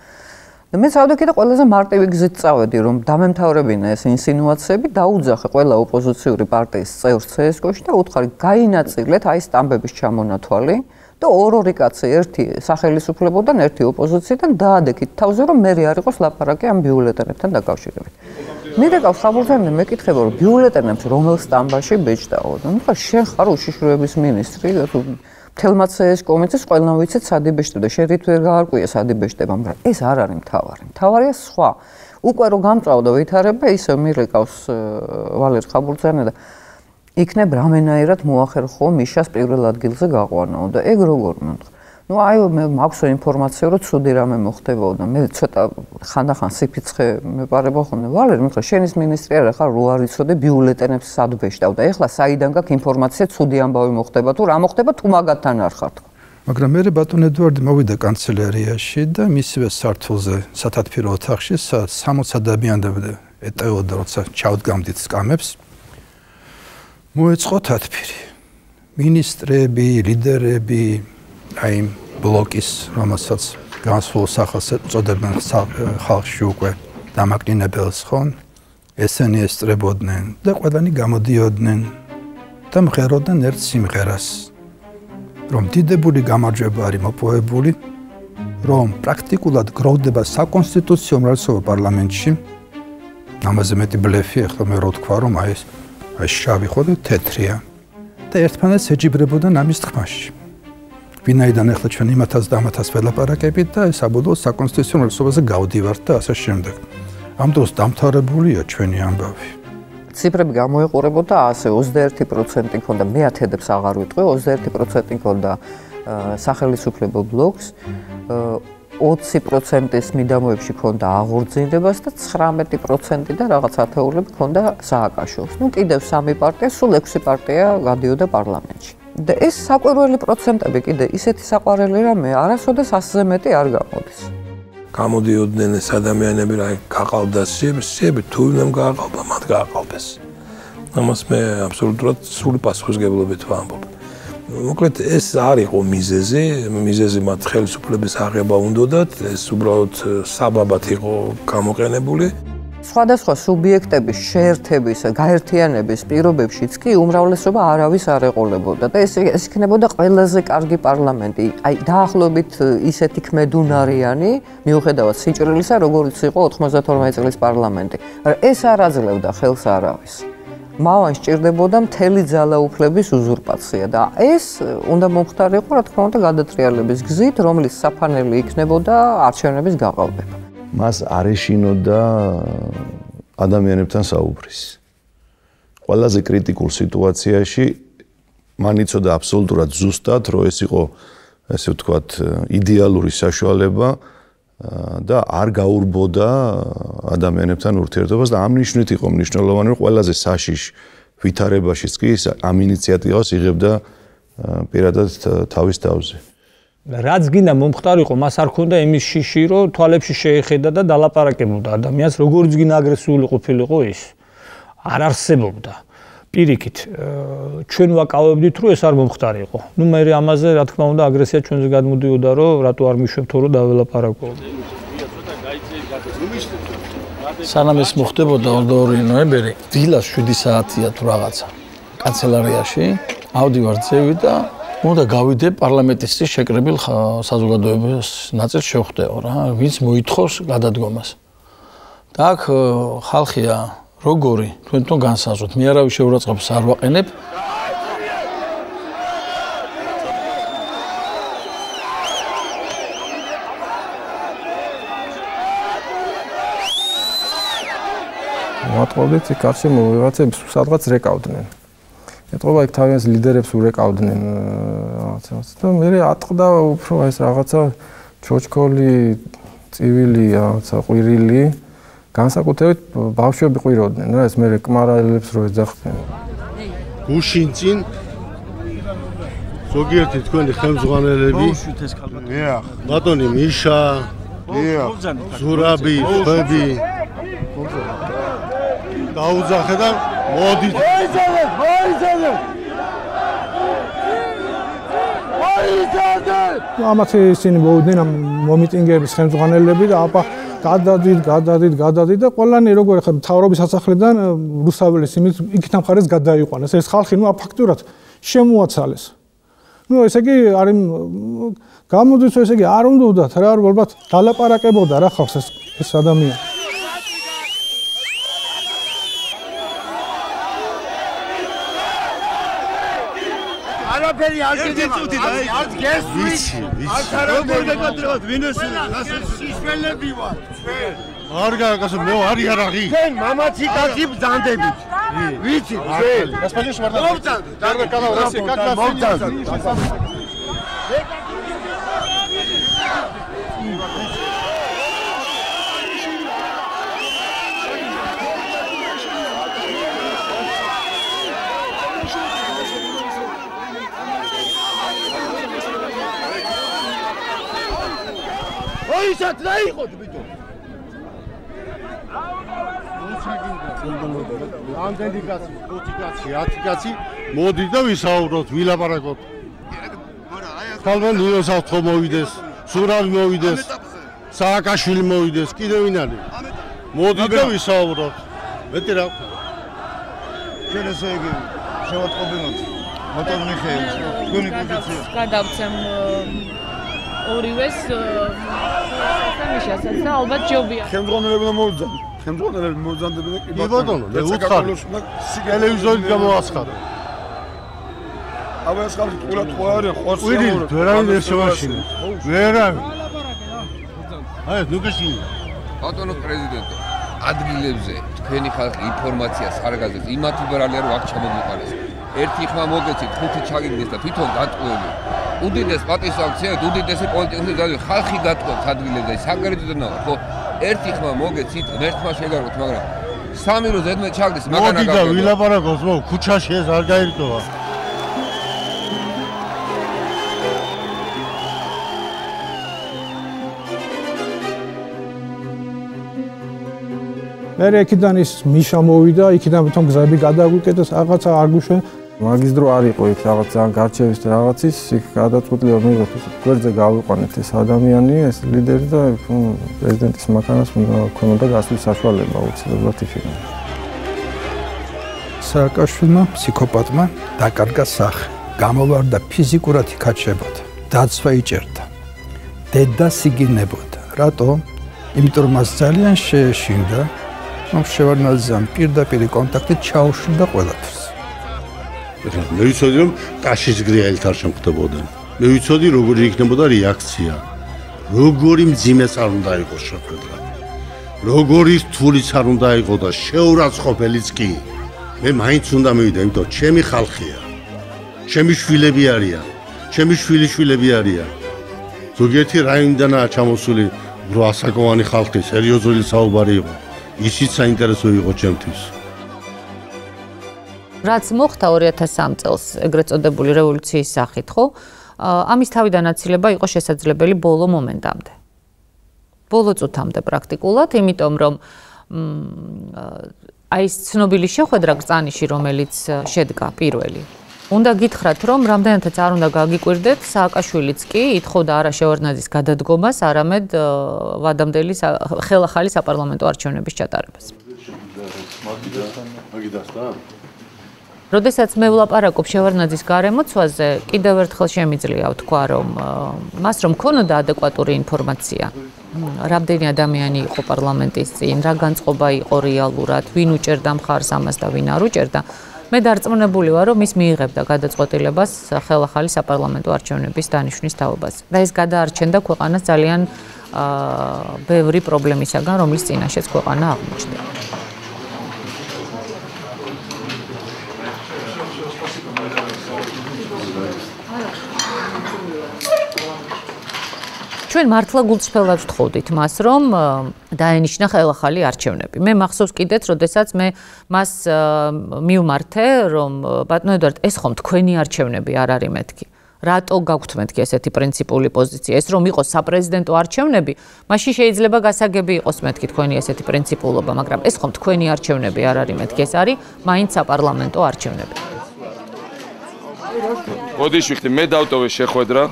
მე წავდექი და ყველაზე მარტივი გზით წავედი, რომ დამემთავრებინა ეს ინსინუაციები, დაუძახე ყველა ოპოზიციური პარტიის წევრს CSGO-ში და უთხარი, გაინაწილეთ აი სტამბების ჩამონათვალი და ორი კაცი, ერთი სახელისუფლებოდან, ერთი ოპოზიციიდან დაადექით თავზე, რომ მე არ იყოს ლაპარაკი ამ ბიულეტენებთან დაკავშირებით. მირეკავს ხაბურზანია მეკითხება, რომ ბიულეტენებს რომელ სტამბაში ბეჭდაო? ნუ ხა შენ ხარ უშიშროების მინისტრი, თელმა CSGO-მიცეს ყველამ ვიცით სად იბეჭდება, შენ რით ვერ გაარკვია სად იბეჭდება, მაგრამ ეს არ არის მთავარი. მთავარია სხვა. უკვე რომ გამწვავდა ვითარება, ისე მირეკავს ვალერი ხაბურზანია და იქნებ რამენაირად მოახერხო მიშას პირველ ადგილზე გაყვანაო და ეგ როგორ მომხდა. ნუ აი მე მაქვს ინფორმაცია, რომ ცუდი რამე მოხდებოდა. მე ცოტა ხანდახან სიფიცხე მეპარება ხოლმე. ვალერი, მითხა შენის მინისტრი არა ხარ, რო არ იცოდე ბიულეტენებს სად ბეჭდავ და ეხლა საიდან გაქვს ინფორმაცია ცუდი ამბავი მოხდება თუ რა მოხდება თუ მაგათთან არ ხარ თქო. მაგრამ მე ბატონ ედვარდი მოვიდა კანცელარიაში და მისივე სართულზე სათათბირო ოთახში 60 ადამიანები ეტეოდა, როცა ჩავდგამდით სკამებს. მოეწყო თათბირი. მინისტრები, ლიდერები, აი ბლოკის, რომელსაც განსულ სახელს წოდებენ ხალხში უკვე დამაკნინებელს ხონ, ესენი ესწრებოდნენ და ყველანი გამოდიოდნენ და მღეროდნენ ერთ სიმღერას, რომ დიდებული გამარჯვება არის მოპოვებული, რომ პრაქტიკულად გროვდება საკონსტიტუციო უმრავლესობა პარლამენტში. ამაზე მეტი ბლეფი, ახლა მე რო თქვა, რომ აი აი შავი ხო და თეთრია. და ერთმანეთს ეჯიბრებოდნენ ამის თქმაში. ვინაიდან ახლა ჩვენ იმათაც და ამათაც ველაპარაკებით და საბოლოოდ საკონსტიტუციურობაზე გავდივართ და ასე შემდეგ. ამ დროს დამთავრებულია ჩვენი ამბავი. ციფრები გამოიყურებოდა ასე 21% ქონდა მეათედებს აღარ ვიტყვი 21% ქონდა სახელმწიფო ბლოკს 20%-ის მიდამოებში ქონდა აღორძინებას და 19% და რაღაც ათეულები ქონდა სააკაშოებს. ნუ კიდევ 3 პარტია, სულ 6 პარტია გადიოდა პარლამენტში. და ეს საკვირველი პროცენტები კიდე ისეთი საყვარელი რამე არასოდეს 100-ზე მეტი არ გამოდის. გამოდიოდნენ ეს ადამიანები რა გაყალბდა სიები თუ ვინმე გააყალბა მათ გააყალბეს. ამას მე აბსოლუტურად სრული პასუხისგებლობით ვამბობ. მოკლედ ეს არ იყო მიზეზი მათ ხელისუფლების აღება უნდათ, ეს უბრალოდ საბაბად იყო გამოყენებული. სხვადასხვა სუბიექტების შეერთების, გაერთიანების პირობებშიც კი უმრავლესობა არავის არ ეყოლებოდა და ეს იქნებოდა ყველაზე კარგი პარლამენტი. აი დაახლოებით ისეთი ქმედუნარიანი, მიუხედავად სიჭრილისა, როგორც იყო 92 წლის პარლამენტი. ეს არ აძლევდა ხელს არავის. მავან სჭირდებოდა მთელი ძალაუფლების უზურპაცია და ეს უნდა მომხდარიყო, რა თქმა უნდა, გადატრიალების გზით, რომლის საფანელი იქნებოდა არჩევნების გაყალბება. მას არ ეშინოდა ადამიანებთან საუბრის. ყველაზე კრიტიკულ სიტუაციაში მან იცოდა აბსოლუტურად ზუსტად, რომ ეს იყო, ესე ვთქვათ, იდეალური საშუალება და არ გაურბოდა ადამიანებთან ურთიერთობას და ამ ნიშნით იყო მნიშვნელოვანი, რომ ყველაზე საშიშ ვითარებაშიც კი ამ ინიციატივას იღებდა პირადად თავის თავზე. რაც გინდა მომხდარიყო, მას არ ქონდა იმის შიში, რომ თვალებში შეეხედა და დალაპარაკებოდა ადამიანს, როგორც გინდა აგრესიული ყოფილიყო ის. არ არსებობდა. პირიქით, ჩვენ ვაკავებდით, რომ ეს არ მომხდარიყო. ნუ მე ამაზე, რა თქმა უნდა, აგრესია ჩვენზე გადმოდიოდა, რომ რატო არ მიშვებთო, რომ დაველაპარაკო. სანამ ეს მოხდებოდა 22 ნოემბერი, დილას 7 საათია თუ რაღაცა. კანცელარიაში ავდივარ ძევი და უნდა გავიდე პარლამენტის შეკრებილ საზოგადოების ნაწილს შევხვდეო რა, ვინც მოითხოვს გადადგომას. და აქ ხალხია როგორი თქვენთან განსაზღვროთ. მე არავის შეურაცხყოფას არ ვაყენებ. მოატყობდით იქ არჩე მოვიღაცებს სადღაც რეკავდნენ. ეტყობა იქ თავიანთ ლიდერებს ურეკავდნენ რაღაცას და მე ატყდა უფრო ეს რაღაცა ჩოჩქოლი, წივილი, რაღაცა ყვირილი, განსაკუთრებით ბავშვები ყვიროდნენ რა ეს მე კმარალებს რო ეძახდნენ. გუშინ წინ ზოგიერთი თქვენი ხელმძღვანელები ბატონი მიშა, ზურაბი, ხები დაუძახე და მოდით ამათ ისინი მოვიდნენ ამ მომიტინგეების ხელმძღვანელები და აბა გადადით და ყველანი როგორ ხა მთავრობის სასახლიდან რუსაველის იმით იქით მხარეს გადაიყვანეს ეს ხალხი ნუ აფაქტურად შემოაცალეს. ნუ ესე იგი არის გამოდის ესე იგი არ უნდათ რა ალბათ დალაპარაკებოდა რა ხალხს ეს ადამიანი. არაფერი არ გიწუთი და არ გესვით არ თარაგებოდ ვინესი სიშველები ვარ ჩვენ არ გაგასო მე არი არაღი ჩვენ მამაცი კაცი ბრძანდებით ვიცი ჩვენ გასპალიში ვარ და დარბე კანალ რასი კაკასი ისეთ რა იყო თვითო ამდენი კაცი 20 კაცი 10 კაცი მოდი და ვისაუბროთ ვილაპარაკოთ ხალხი ნიოსავთხო მოვიდეს სურავი მოვიდეს სააკაშვილი მოვიდეს კიდე ვინ არის მოდი და ვისაუბროთ მეტი რა ჩვენ ესე იგი შევატყობინოთ მოტორ მიხეილს თქვენი პოზიცია გადავცემ ორივეს სამიშასაც და ალბათ ჯობია. შემდგომელებმა მოვიძან. ხელმძღვანელები მოზანდებენ და კი ბატონო, მე უთხარი. ტელევიზორით გამოაცხადე. აბა ეს ხალხი თულად ხო არის, ხორცი ვიდი, ვერავინ ვერ შემაშინა. ვერავინ. აი, ნუ გეშინია. ბატონო პრეზიდენტო, ადგილებზე თქვენი ხალხი ინფორმაციას არ გაზეთ, იმათი ბრალია რომ აქ ჩამომიყარეს. ერთი ხმა მოგეცით, ხუთი ჩაგიგდეს და თვითონ გატყუები. უდიდეს პატივსაცემად, უდიდესი პოლიტიკური ძალები ხალხი გატყუებს ადგილებზე, საგარეჯოდნაო, ხო? ერთი ხმა მოგეცით, ღერთმა შეგაროთ, მაგრამ სამი რო ზედმე ჩაგდეს, მაგანა მოდი და ვილაპარაკოს, მო, ქუჩაში ეს არ გაირკვევა. მე იქიდან ის მიშა მოვიდა, იქიდან თვითონ გზები გადაგვიკეთეს, რაღაცა არ გუშენ. მაგის დრო არ იყო იქ რაღაც ძალიან გარჩევის და რაღაცის, იქ გადაწყვეტილება მიიღოთ, გვერდზე გავიყვანეთ ეს ადამიანი, ეს ლიდერი და პრეზიდენტის მანქანას უნდა გასვლის საშუალება აუცილებლად იფიქრა. სააკაშვილმა ფსიქოპატმა დაკარგა სახე, გამოვარდა ფიზიკურად იქაჩებოდა, დაცვა იჭერდა, დედას იგინებოდა. რატო? იმიტომ რომ მას ძალიან შეეშინდა, რომ შევარდნაძემ პირდაპირ კონტაქტით ჩაუშლიდა ყველაფერს. მე ვიცოდი რომ ტაშის გრიალით არ შემხდებოდა. მე ვიცოდი როგორი იქნებოდა რეაქცია. როგორი მძიმეც არ უნდა იყოს შეხედვა. როგორი რთულიც არ უნდა იყოს და შეურაცხყოფელიც კი. მე მაინც უნდა მივიდე, იმიტომ ჩემი ხალხია. ჩემი შვილები არიან. ჩემი შვილიშვილები არიან. ზოგიერთი რაიონიდანაა ჩამოსული, რომ ასაკოვანი ხალხი სერიოზული საუბარი იყო. ისიც საინტერესო იყო ჩემთვის. რაც მოხდა 2003 წელს ეგრეთ წოდებული რევოლუციის სახით, ხო? ამის თავიდან აცილება იყო შესაძლებელი ბოლო მომენტამდე. ბოლო წუთამდე პრაქტიკულად, იმიტომ რომ აი ეს ცნობილი შეხვედრა გწანიში, რომელიც შედგა პირველი. უნდა გითხრათ, რომ რამდენადაც არ უნდა გაგიკვირდეთ, სააკაშვილიც კი ითხოვდა არა შევარდნაძის გადადგომას, არამედ ვადამდელი ხელახალი საპარლამენტო არჩევნების ჩატარებას. როდესაც მე ვლაპარაკობ შევარდნაძის გარემოცვაზე, კიდევ ერთხელ შემიძლია ვთქვა, რომ მას რომ ქონოდა ადეკვატური ინფორმაცია, რამდენი ადამიანი იყო პარლამენტის წინ, რა განწყობა იყო რეალურად, ვინ უჭერდა მხარს ამას და ვინ არ უჭერდა. მე დარწმუნებული ვარ, რომ ის მიიღებდა გადაწყვეტილებას ხელახალი საპარლამენტო არჩევნების დანიშვნის თაობაზე. და ეს გადაარჩენდა ქვეყანას ძალიან ბევრი პრობლემისაგან, რომლის წინაშეც ქვეყანა აღმოჩნდა. ჩვენ მართლა გულწრფელად ვთხოვდით მას, რომ დაენიშნა ხელახალი არჩევნები. მე მახსოვს კიდეც, როდესაც მე მას მივმართე, რომ ბატონო ედვარდ, ეს ხომ თქვენი არჩევნები არ არის მეთქი. რატო გაგვთ მეთქი ესეთი პრინციპული პოზიცია? ეს რომ იყოს საპრეზიდენტო არჩევნები, მაშინ შეიძლება გასაგები იყოს მეთქი თქვენი ესეთი პრინციპულობა, მაგრამ ეს ხომ თქვენი არჩევნები არ არის მეთქი, ეს არის მაინც საპარლამენტო არჩევნები. გოდიშვიხტი, მე დავტოვე შეხვედრა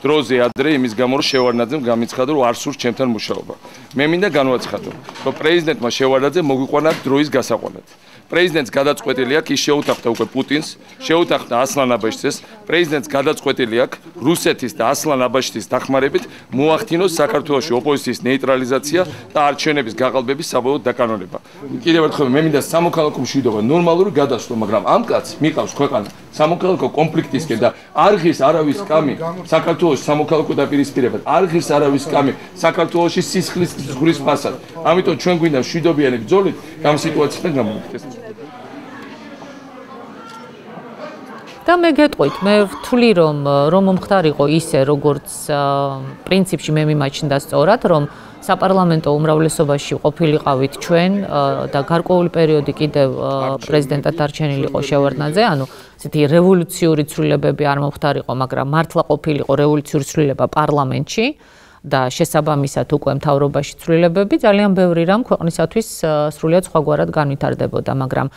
დროზე ადრე იმის გამო რომ შევარდნაძემ გამიცხადა რომ არ სურს ჩემთან მუშაობა. მე მინდა განვაცხადო, რომ პრეზიდენტმა შევარდნაძემ მოგვიყვანა დროის გასაყვანად. პრეზიდენტს გადაწყვეტილი აქვს, ის შეუტახდა უკვე პუტინს, შეუტახდა ასლან აბაშიძეს, პრეზიდენტს გადაწყვეტილი აქვს რუსეთის და ასლან აბაშიძის დახმარებით მოახდინოს საქართველოში ოპოზიციის ნეიტრალიზაცია და არჩევნების გაყალბების საბოლოო დაკანონება. კიდევ ერთხელ მე მინდა სამოქალაქო მშვიდობა ნორმალური გადასვლა, მაგრამ ამ კაცს მიყავს ქვეყანა სამოქალაქო კონფლიქტისკენ და არ ღირს არავის კამი საქართველოს სამოქალაქო დაპირისპირებად, არ ღირს არავის კამი საქართველოში სისხლის ზღვრის ფასად. ამიტომ ჩვენ გვინდა მშვიდობიანი ბრძოლით ამ სიტუაციიდან გამოვიდეთ. და მე გეტყვით, მე ვთვლი, რომ მომხდარიყო ისე, როგორც პრინციპში მე მიმაჩნდა სწორად, რომ საპარლამენტო უმრავლესობაში ყოფილიყავით ჩვენ და გარკვეული პერიოდი კიდევ პრეზიდენტად დარჩენილი იყო შევარდნაძე, ანუ ესეთი რევოლუციური ცვლილებები არ მომხდარიყო, მაგრამ მართლა ყოფილიყო რევოლუციური ცვლილება პარლამენტში და შესაბამისად უკვე მთავრობაში ცვლილებები, ძალიან ბევრი რამ ქვეყნისათვის სრულიად სხვაგვარად განვითარდებოდა, მაგრამ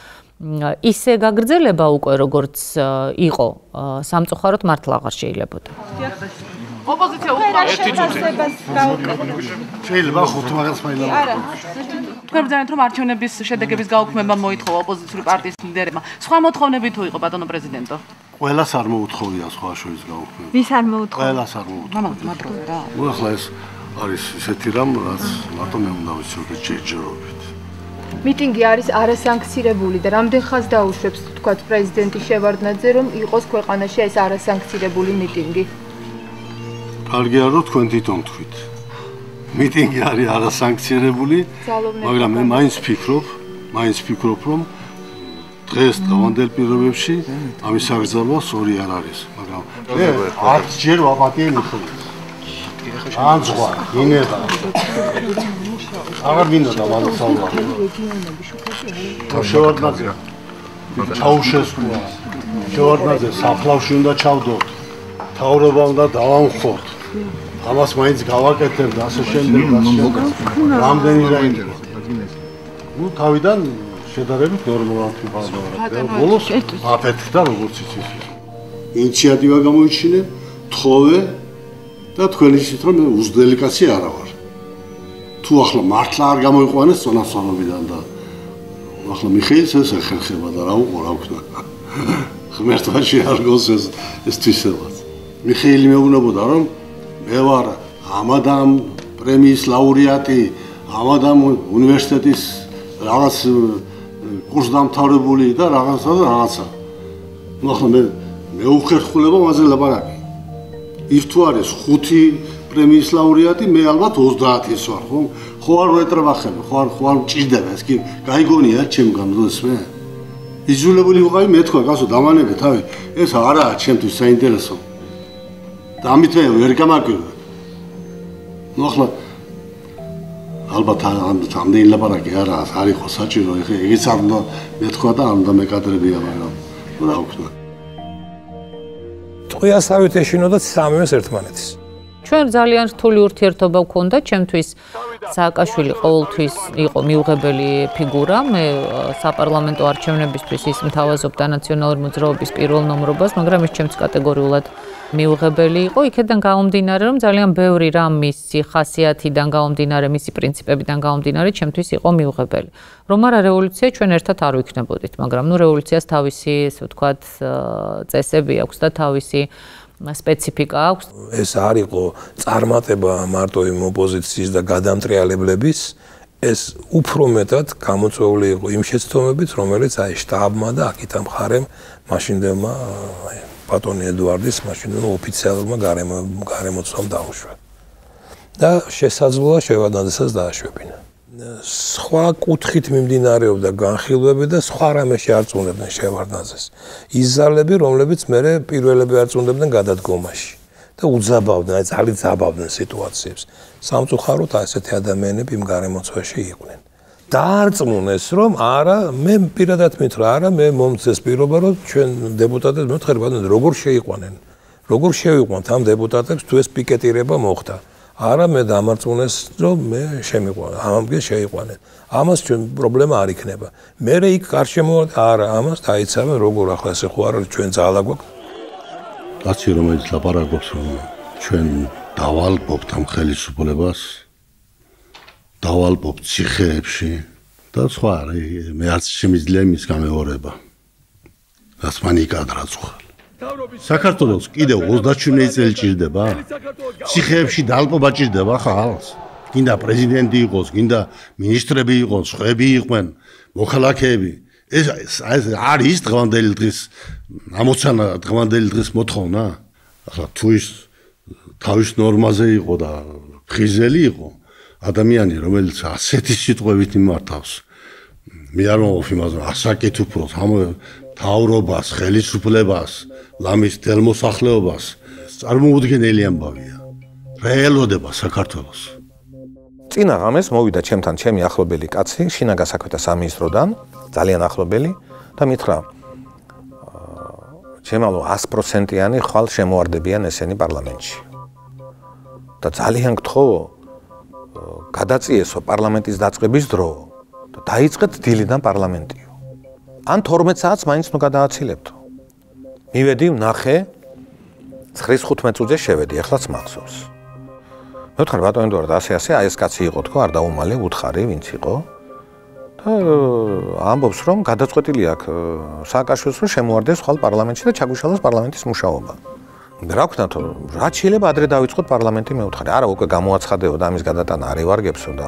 ისე გაგრძელება უკვე როგორც იყო სამწუხაროდ მართლა აღარ შეიძლებოდა. ოპოზიცია შეიძლება ხუთი მაგას მაილა. არა. თქვენ ბრძანეთ რომ არჩევნების შედეგების გაუქმება მოითხოვა ოპოზიციური პარტიის ლიდერებმა. სხვა მოთხოვნები თუ იყო ბატონო პრეზიდენტო? ყველას არ მოუთხოვია სხვა შორის გაუქმება. ვის არ მოუთხოვია? ყველას არ მოუთხოვია. მადლობა რა. ახლა ეს არის ისეთი რამ, რაც მარტო მე უნდა ვიცოდე ჯერჯერობით. მიტინგი არის არასანქცირებული და რამდენ ხანს დაუშვებს თქვათ პრეზიდენტი შევარდნაძე რომ იყოს ქვეყანაში ეს არასანქცირებული მიტინგი? კარგი არა თქვენ თვითონ თქვით. მიტინგი არის არასანქცირებული, მაგრამ მე მაინც ვფიქრობ, რომ დღეს დღევანდელ პირობებში ამის აღზრდა სწორი არ არის, მაგრამ არც ჯერ ვაპატიე მიხეილს. ანძღვა, ინება. აღარ მინდოდა მალოსავლა. შევარდნაძე. ჩაუშესკუა. შევარდნაძე საფლავში უნდა ჩავდოთ. თავრობა უნდა დავამხოთ. ამას მაინც გავაკეთებ და ასე შემდეგ. რამდენი რაიმე. ნუ თავიდან შედარებით ნორმალურად ვიყავდა. ბოლოს აფეთქდა როგორც იცის. ინიციატივა გამოიჩინე, თხოვე და თქვენ იცით რომ მე უზდელი კაცი არა ვარ. თუ ახლა მართლა არ გამოიყვანეს წონასწორობიდან და ახლა მიხეილს ეს ეხერხება და რა უყო რა ვქნა. ღმერთვაში არ გოს ეს თვისებაც. მიხეილი მეუბნებოდა რომ მე ვარ ამადამ პრემიის ლაურეატი, ამადამ უნივერსიტეტის რაღაც კურსდამთავრებული და რაღაცა. ნუ ახლა მე უხერხულება მასე ლაპარაკი. ის თუ არის 5 პრემიის ლაურეატი, მე ალბათ 30-ის ვარ, ხო არ ვეტრებახები, ხო არ მჭირდება ეს კი გაიგონია ჩემგან დღეს მე. იძულებული ვიყავი მე თქვა გასო დამანებე თავი, ეს არაა ჩემთვის საინტერესო. და ამით მე ვერ გამარკვევი. ნუ ახლა ალბათ ამდენი ლაპარაკი არა არ იყო საჭირო, ეგეც არ უნდა მეთქვა და არ უნდა მეკადრებია, მაგრამ რა ვქნა. ტყვიასავით ეშინოდათ სამივეს ერთმანეთის. ჩვენ ძალიან რთული ურთიერთობა გვქონდა, ჩემთვის სააკაშვილი ყოველთვის იყო მიუღებელი ფიგურა. მე საპარლამენტო არჩევნებისთვის ის მთავაზობდა ნაციონალური მოძრაობის პირველ ნომრობას, მაგრამ ეს ჩემთვის კატეგორიულად მიუღებელი იყო. იქედან გამომდინარე, რომ ძალიან ბევრი რამ მისი ხასიათიდან გამომდინარე, მისი პრინციპებიდან გამომდინარე, ჩემთვის იყო მიუღებელი. რომ არა რევოლუცია ჩვენ ერთად არ ვიქნებოდით, მაგრამ ნუ რევოლუციას თავისი, ესე ვთქვათ, წესები აქვს და თავისი სპეციფიკა აქვს. ეს არ იყო წარმატება მარტო იმ ოპოზიციის და გადამტრიალებლების, ეს უფრო მეტად გამოწვეული იყო იმ შეცდომებით, რომელიც აი შტაბმა და აქითა მხარემ მაშინდელმა ბატონი ედუარდის მაშინდელმა ოფიციალურმა გარემოცვამ დაუშვა. და შესაძლოა შევარდნაძესაც დააშვებინა. სხვა კუთხით მიმდინარეობდა განხილვები და სხვა რამეში არ წუნებდნენ შევარდნაძეს. ის ზალები, რომლებიც მერე პირველები არ წუნდებდნენ გადადგომაში და უძაბავდნენ, აი ძალიან ძაბავდნენ სიტუაციებს. სამწუხაროდ ასეთი ადამიანები იმ გარემოცვაში იყვნენ. დაარწმუნეს, რომ არა, მე პირადად მითხრა, არა, მე მომწეს პირობა, რომ ჩვენ დეპუტატებს მეთხრე ბატონო, როგორ შეიყვანენ. როგორ შევიყვანთ ამ დეპუტატებს თუ ეს პიკეტირება მოხდა. არა მე დამარწმუნეს რომ მე შემიყვანა ამგე შეიყვანეთ ამას ჩვენ პრობლემა არ იქნება მე იქ გარშემო არა ამას დაიცავენ როგორ ახლა ესე ხო არ არის ჩვენ ძალა გვაქვს კაცი რომელიც ლაპარაკობს რომ ჩვენ დავალბობთ ამ ხელისუფლებას დავალბობთ ციხეებში და სხვა მე არც შემიძლია იმის გამეორება რაც მან იკადრა წუხ საქართველოს კიდევ 37 წელი ჭირდება? ციხეებში დალპობა ჭირდება ხალხს? გინდა პრეზიდენტი იყოს, გინდა მინისტრები იყოს, სხვები იყვნენ, მოქალაქეები. ეს არის დღევანდელი დღის ამოცანა, დღევანდელი დღის მოთხოვნა? ახლა თუ ის თავის ნორმაზე იყო და ფხიზელი იყო, ადამიანი რომელიც ასეთი სიტყვებით იმართავს, მე არ მომავალ იმას, რომ ასაკით უფროს, თავრობას, ხელისუფლებას, ლამის თელმოსახლეობას წარმოუდგენელი ამბავია. რეალობა საქართველოს. წინა ღამეს მოვიდა ჩემთან ჩემი ახლობელი კაცი, შინაგან საქმეთა სამინისტროდან, ძალიან ახლობელი და მითხრა: "ჩემალო 100%-იანი ხვალ შემოარდებიან ესენი პარლამენტში." და ძალიან გთხოვო, გადაწიესო პარლამენტის დაწყების დრო და დაიწყეთ დილიდან პარლამენტიო. ან 12 საათს მაინც ნუ გადააცილებთ. მივედი, ვნახე 9:15 წუთზე შევედი, ახლაც მახსოვს. მე ვთქარ ბატონო ედუარდ, ასე აი ეს კაცი იყო თქო, არ დაუმალე, უთხარი, ვინც იყო. და ამბობს რომ გადაწყვეტილი აქვს სააკაშვილს რომ შემოარდეს ხვალ პარლამენტში და ჩაგუშალოს პარლამენტის მუშაობა. რა ვქნათო, რა შეიძლება ადრე დავიწყოთ პარლამენტი მეუთხარი. არა, უკვე გამოაცხადებოდა ამის გადატანა, არ ევარგებსო და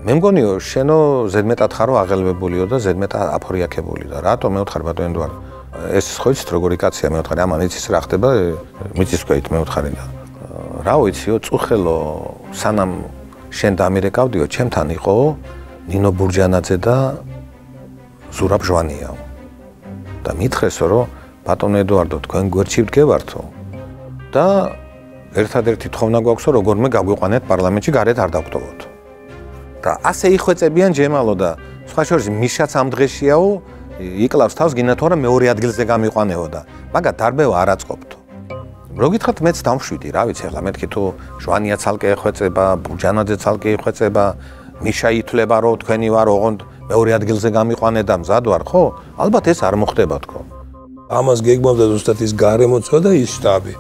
მე მგონიო, შენო ზედმეტად ხარო აღელვებულიო და ზედმეტად აფორიაქებული და რატო მეუთხარი ბატონო ედვარ. ეს ხო იცით როგორი კაცია მეუთხარი, ამან იცის რა ხდება, მიწის ქვეით მეუთხარი და რა ვიციო, წუხელო სანამ შენ დამირეკავდიო, ჩემთან იყო ნინო ბურჯანაძე და ზურაბ ჟვანიაო. და მითხრესო, რომ ბატონო ედუარდო, თქვენ გვერდში ვდგევართო და ერთადერთი თხოვნა გვაქვსო, როგორმე გაგვიყვანეთ პარლამენტში, გარეთ არ დავგდობოთ. და ასე იხვეწებიან ჯემალო და სხვა შორის მიშაც ამ დღეშიაო, იკლავს თავს გინდა თუ არა მეორე ადგილზე გამიყვანეო და მაგათ დარბევა არ აწყობთო. რო გითხრათ მეც დამშვიდი, რა ვიცი, ახლა მეთქი თუ ჟვანია ცალკე ეხვეწება, ბურჯანაძე ცალკე იხვეწება, მიშა ითვლება, რომ თქვენი ვარ, ოღონდ მეორე ადგილზე გამიყვანე და მზად ვარ, ხო? ალბათ ეს არ მოხდება თქო. ამას გეგმავდა ზუსტად ის გარემოცვა და ის შტაბი.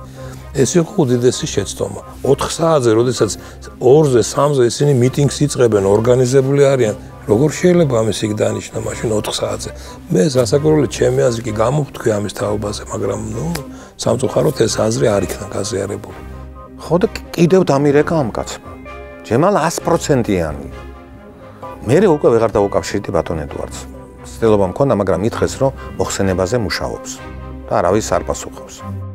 ეს იყო უდიდესი შეცდომა. 4 საათზე, როდესაც 2-ზე, 3-ზე ისინი მიტინგს იწყებენ, ორგანიზებული არიან. როგორ შეიძლება ამის იქ დანიშნა მაშინ 4 საათზე? მე სასაკურველად ჩემი აზრი კი გამოვთქვი ამის თაობაზე, მაგრამ სამწუხაროდ ეს აზრი არ იქნა გაზიარებული. ხო და კიდევ დამირეკა ამ კაცმა. ჯემალა 100%-იანი. მე უკვე ვეღარ დავუკავშირდი ბატონ ედუარდს. ცდილობა მქონდა, მაგრამ ითხრეს, რომ მოხსენებაზე მუშაობს და არავის არ პასუხობს.